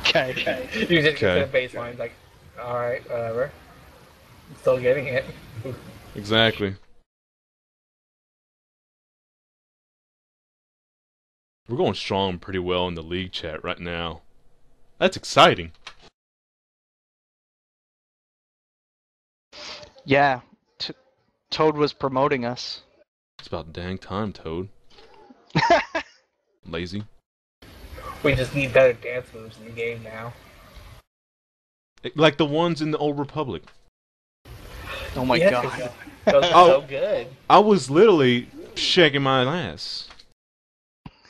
Okay. You just get the baseline, like, alright, whatever. Still getting it. Exactly. We're going strong pretty well in the league chat right now. That's exciting. Yeah, Toad was promoting us. It's about dang time, Toad. Lazy. We just need better dance moves in the game now. Like the ones in the Old Republic. Oh my Yes, god. those are so good. I was literally shaking my ass.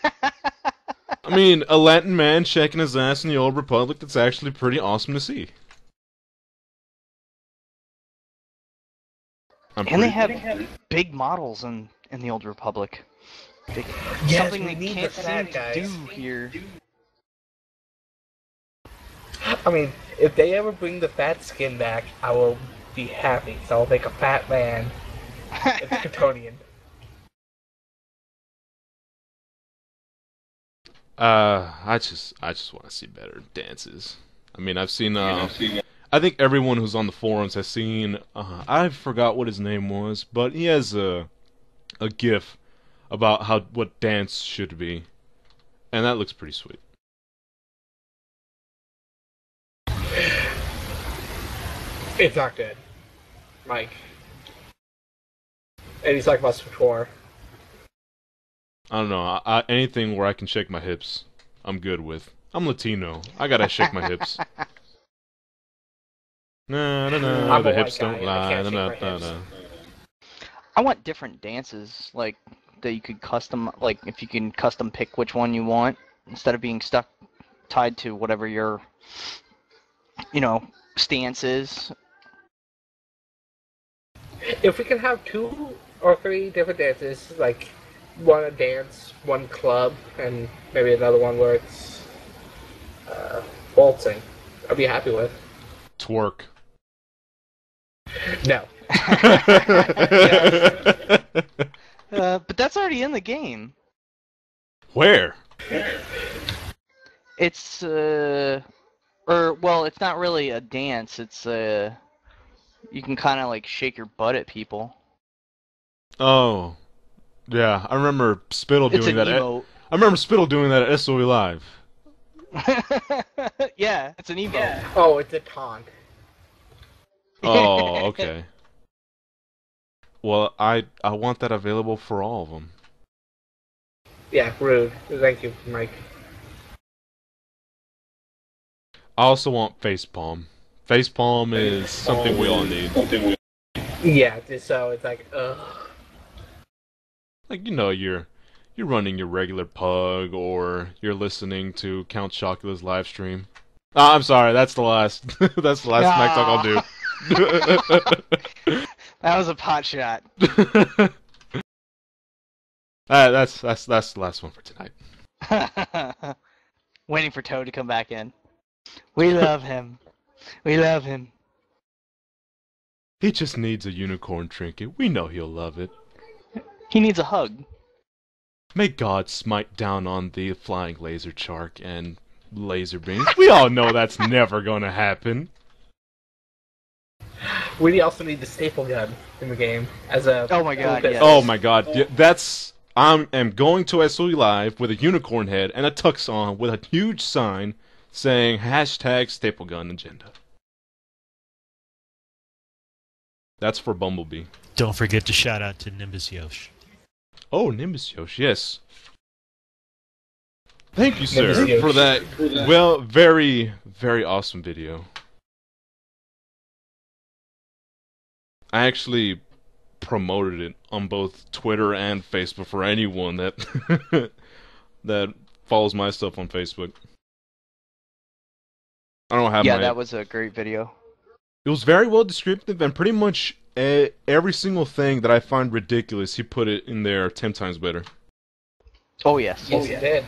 I mean, a Latin man shaking his ass in the Old Republic, that's actually pretty awesome to see. And they have big models in the Old Republic. Yes, Something we they need can't the seem fat to guys. do here. I mean, if they ever bring the fat skin back, I will be happy. So I'll make a fat man. It's Kryptonian. I just want to see better dances. I mean, I've seen, I think everyone who's on the forums has seen, I forgot what his name was, but he has a GIF about what dance should be, and that looks pretty sweet. It's not good, Mike. And he's talking about Spore. I don't know, anything where I can shake my hips, I'm good with. I'm Latino, I gotta shake my hips. No, I'm the a hips white don't guy, I lie. can't No, shake my hips. I want different dances, like that you could custom, like if you can custom pick which one you want instead of being tied to whatever your, stance is. If we can have 2 or 3 different dances, like one a dance, one club, and maybe another one where it's waltzing, I'd be happy with. Twerk. No. But that's already in the game. Where? It's it's not really a dance. It's you can kind of like shake your butt at people. Oh, yeah. I remember Spittle It's doing an that. emote. I remember Spittle doing that at SOE Live. Yeah, it's an emote. Yeah. Oh, it's a taunt. Oh, okay. Well, I want that available for all of them. Yeah, rude. Thank you, Mike. I also want facepalm. Facepalm is something we all need. Yeah, just so it's like, ugh. Like, you're running your regular pug, or you're listening to Count Chocula's live stream. I'm sorry, that's the last that's the last smack talk I'll do. That was a pot shot. That's the last one for tonight. Waiting for Toad to come back in. We love him. We love him. He just needs a unicorn trinket. We know he'll love it. He needs a hug. May God smite down on the flying laser shark and laser beams. We all know that's never gonna happen. We also need the staple gun in the game as a. Oh my god, yes. Oh my God, that's. I am going to SOE Live with a unicorn head and a tux on with a huge sign saying #StapleGun Agenda. That's for Bumblebee. Don't forget to shout out to Nimbus Yosh. Oh, Nimbus Yosh, yes. Thank you, Nimbus sir, Yosh. for that. Well, very, very awesome video. I actually promoted it on both Twitter and Facebook for anyone that that follows my stuff on Facebook. I don't have Yeah, my. that was a great video. It was very well descriptive, and pretty much every single thing that I find ridiculous, he put it in there 10 times better. Oh yes. Yes, you did.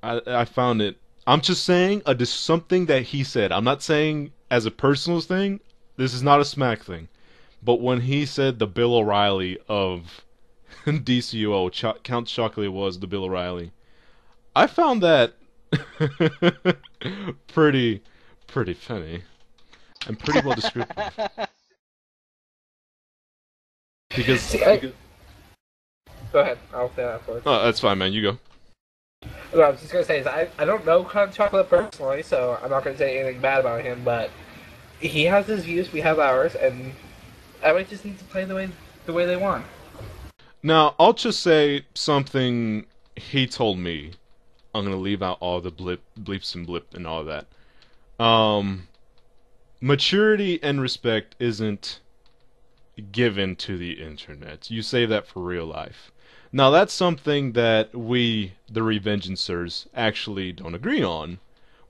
I found it. I'm just saying just something that he said. I'm not saying as a personal thing. This is not a smack thing. But when he said the Bill O'Reilly of DCUO, Count Chocula was the Bill O'Reilly, I found that pretty funny and pretty well descriptive. Because See, Go ahead. I'll say that afterwards. Oh, that's fine, man. You go. What I was just gonna say is I don't know Hot Chocolate personally, so I'm not gonna say anything bad about him. But he has his views, we have ours, and everybody just needs to play the way they want. Now, I'll just say something he told me. I'm gonna leave out all the bleeps and blip and all that. Maturity and respect isn't given to the internet. You save that for real life. Now, that's something that we, the Revengencers, actually don't agree on.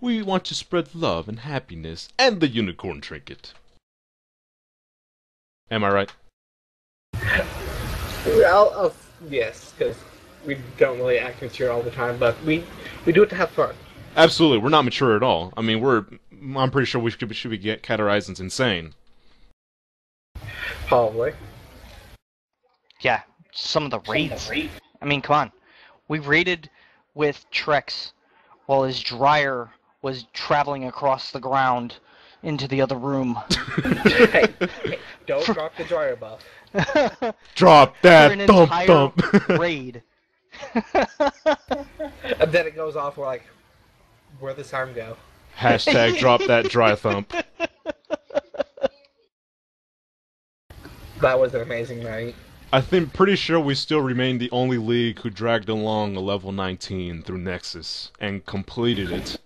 We want to spread love and happiness and the unicorn trinket. Am I right? Yes, because we don't really act mature all the time, but we do it to have fun. Absolutely, we're not mature at all. I mean, I'm pretty sure we should be categorized as insane. Probably. Yeah, some of the raids. I mean, come on. We raided with Trex while his dryer was traveling across the ground into the other room. hey, don't drop the dryer buff. Drop that For an thump entire thump. raid. And then it goes off, we're like, where'd the sound go? Hashtag drop that dry thump. That was an amazing night. I think pretty sure we still remain the only league who dragged along a level 19 through Nexus and completed it.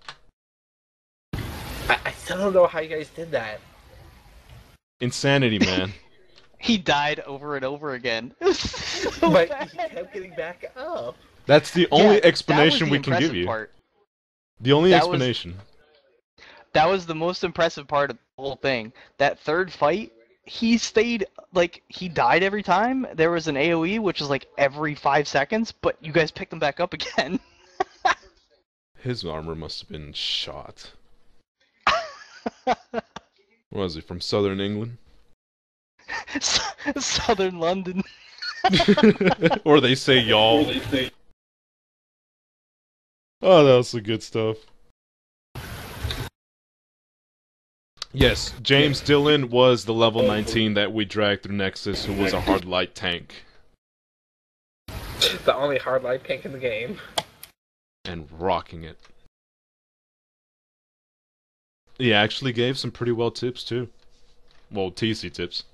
I still don't know how you guys did that. Insanity, man. He died over and over again. So But bad. he kept getting back up. That's the only Yeah, explanation that was we the can give impressive you. part. The only That was- explanation. That was the most impressive part of the whole thing. That third fight, he stayed, like, he died every time. There was an AoE, which was like every 5 seconds, but you guys picked him back up again. His armor must have been shot. Where was he, from southern England? Southern London. Or they say y'all. Oh, that was some good stuff. Yes, James Dillon was the level 19 that we dragged through Nexus, who was a hard light tank. The only hard light tank in the game. And rocking it. He actually gave some pretty well tips, too. Well, TC tips.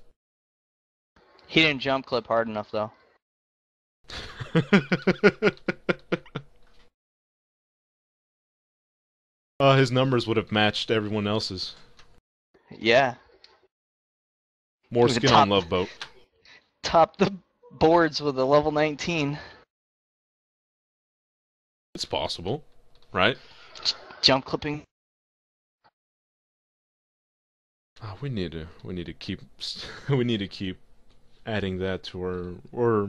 He didn't jump clip hard enough, though. His numbers would have matched everyone else's. Yeah. More He was skin on Love Boat. Top the boards with a level 19. It's possible, right? Jump clipping. Oh, we need to keep adding that to our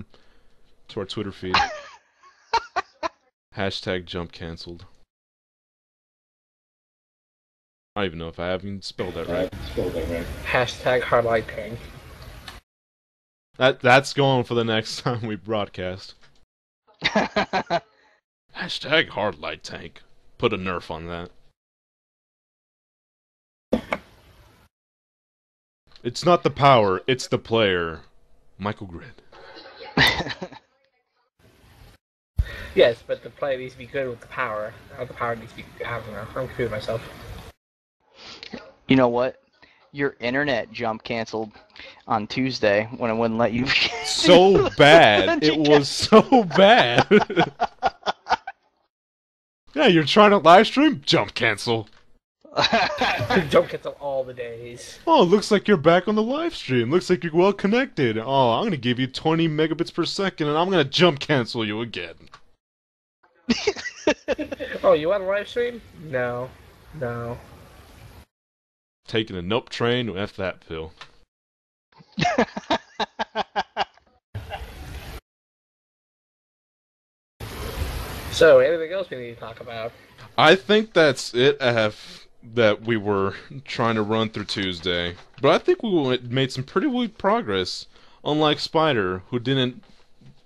Twitter feed. Hashtag jump cancelled. I don't even know if I haven't spelled that right. Hashtag hard light tank. That's going for the next time we broadcast. Hashtag hard light tank. Put a nerf on that. It's not the power, it's the player. Michael Grid. Yes, but the play needs to be good with the power. The power needs to be... I don't know. I'm confusing myself. You know what? Your internet jump canceled on Tuesday when it wouldn't let you. So bad. It was so bad. Yeah, you're trying to live stream? Jump cancel. Jump cancel all the days. Oh, looks like you're back on the live stream. Looks like you're well connected. Oh, I'm gonna give you 20 megabits per second and I'm gonna jump cancel you again. Oh, you want a live stream? No. No. Taking a nope train, F that pill. So, anything else we need to talk about? I think that's it that we were trying to run through Tuesday. But I think we made some pretty good progress. Unlike Spider, who didn't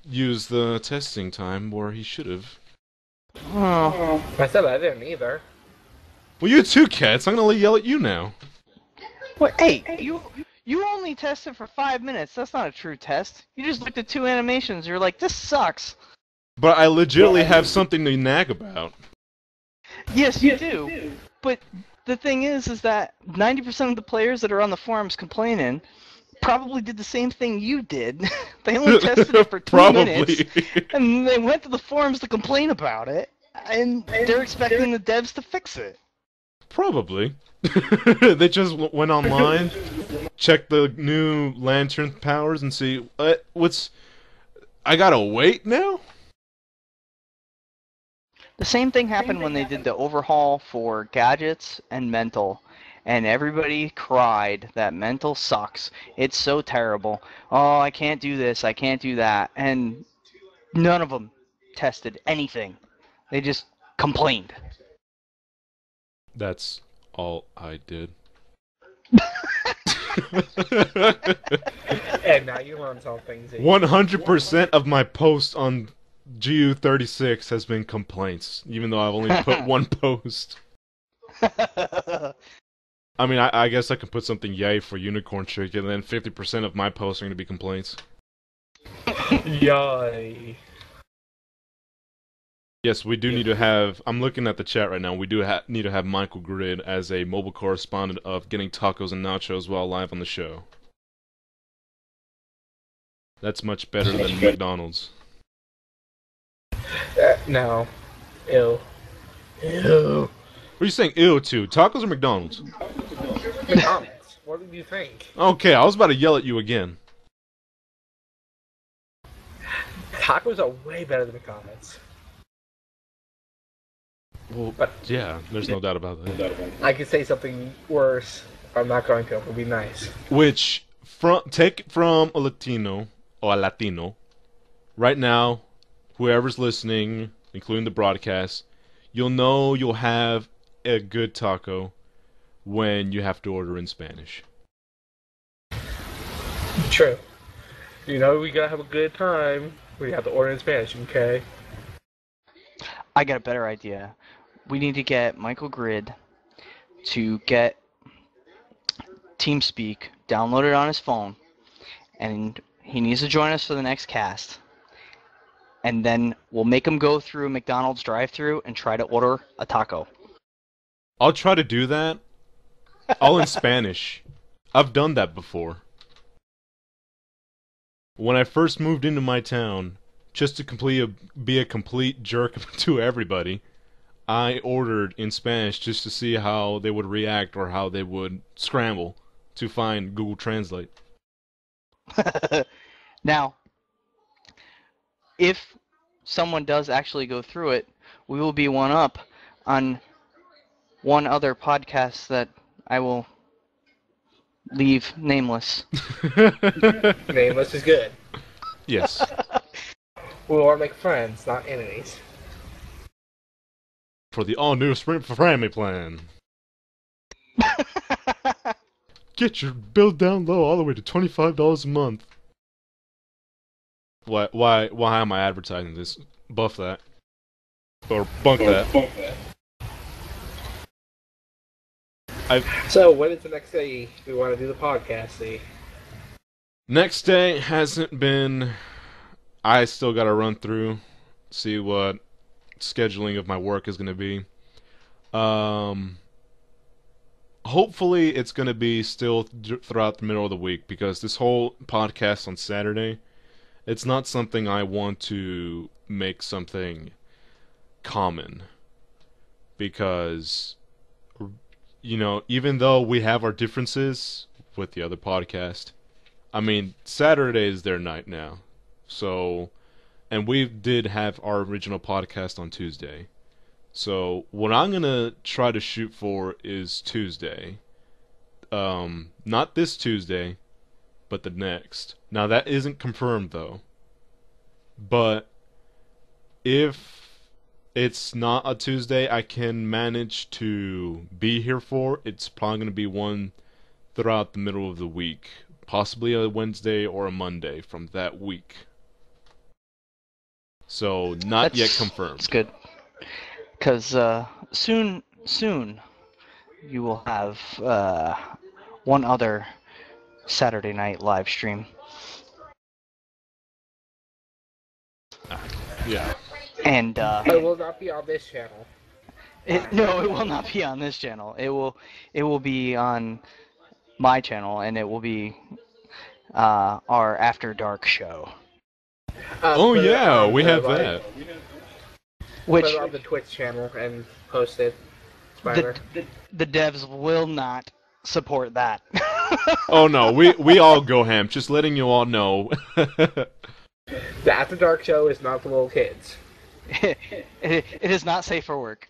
use the testing time where he should have. Oh. I said I didn't either. Well, you too, Cats. I'm gonna yell at you now. What? Hey, You only tested for 5 minutes. That's not a true test. You just looked at 2 animations. You're like, this sucks. But I legitimately have something to nag about. Yes, you do. But the thing is that 90% of the players that are on the forums complaining probably did the same thing you did. They only tested it for 2 minutes, and they went to the forums to complain about it, and they're expecting the devs to fix it. Probably. They just went online, checked the new lantern powers, and see what's. I gotta wait now. The same thing happened when they did the overhaul for gadgets and mental, and everybody cried that mental sucks. It's so terrible. Oh, I can't do this. I can't do that. And none of them tested anything. They just complained. That's all I did. And now you learn something. 100% of my posts on GU36 has been complaints, even though I've only put one post. I mean, I guess I can put something yay for unicorn chicken, and then 50% of my posts are going to be complaints. Yay. Yes, we do need to have. I'm looking at the chat right now. We do need to have Michael Grid as a mobile correspondent of getting tacos and nachos while live on the show. That's much better than McDonald's. No. Ew. Ew. What are you saying ew to? Tacos or McDonald's? McDonald's. What did you think? Okay, I was about to yell at you again. Tacos are way better than McDonald's. Well, But yeah, there's no doubt about that. I could say something worse, but I'm not going to. It would be nice. Which, take it from a Latino, or a Latino, right now, whoever's listening, including the broadcast, you'll know you'll have a good taco when you have to order in Spanish. True. You know we gotta have a good time. We have to order in Spanish, okay? I got a better idea. We need to get Michael Grid to get TeamSpeak downloaded on his phone, and he needs to join us for the next cast. And then we'll make him go through McDonald's drive-thru and try to order a taco. I'll try to do that, all in Spanish. I've done that before. When I first moved into my town, just to be a complete jerk to everybody, I ordered in Spanish just to see how they would react or how they would scramble to find Google Translate. Now, if someone does actually go through it, we will be one up on one other podcast that I will leave nameless. Nameless is good. Yes. We want to make friends, not enemies. For the all-new Spring Family Plan. Get your bill down low all the way to $25 a month. Why am I advertising this? Buff that. Or bunk that. So, when is the next day we want to do the podcast, see? Next day hasn't been... I still gotta run through, see what scheduling of my work is gonna be. Hopefully it's gonna be still throughout the middle of the week, because this whole podcast on Saturday, it's not something I want to make something common. Because, you know, even though we have our differences with the other podcast, I mean, Saturday is their night now. So, and we did have our original podcast on Tuesday. So, what I'm going to try to shoot for is Tuesday. Not this Tuesday, but the next. Now, that isn't confirmed, though. But, if it's not a Tuesday I can manage to be here for, it's probably going to be one throughout the middle of the week. Possibly a Wednesday or a Monday from that week. So, not yet confirmed. It's good. Because soon you will have one other Saturday night live stream. Yeah. And It will not be on this channel. no, it will not be on this channel. It will be on my channel, and it will be our After Dark show. Oh Put it yeah, on we the, have like, that. Which Put it on the Twitch channel and post it. Spider. the devs will not support that. Oh no, we all go ham. Just letting you all know. The After Dark show is not for little kids. It is not safe for work.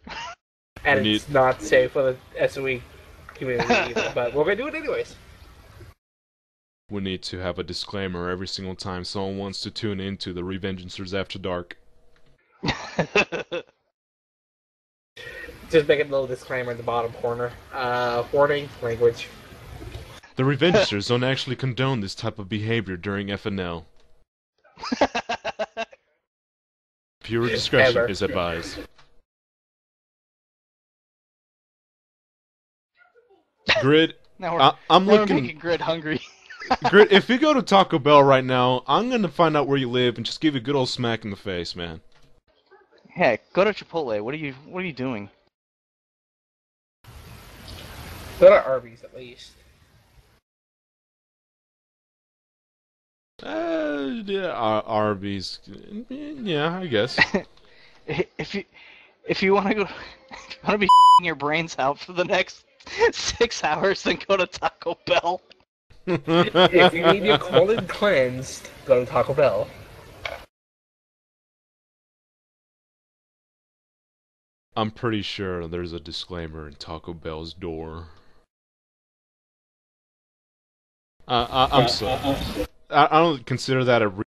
And it's not safe for the SOE community either. But we're going to do it anyways. We need to have a disclaimer every single time someone wants to tune into the Revengencers After Dark. Just make a little disclaimer in the bottom corner. Warning, language. The Revengencers don't actually condone this type of behavior during FNL. Pure discretion Ever. is advised. Grid, Now I'm we're looking. making Grid hungry. Grid, if you go to Taco Bell right now, I'm gonna find out where you live and just give you a good old smack in the face, man. Heck, go to Chipotle. What are you doing? Go to Arby's at least. Yeah, Arby's. Yeah, I guess. If you want to go, if you want to be your brains out for the next 6 hours, then go to Taco Bell. If you need your colon cleansed, go to Taco Bell. I'm pretty sure there's a disclaimer in Taco Bell's door. I'm sorry. I don't consider that a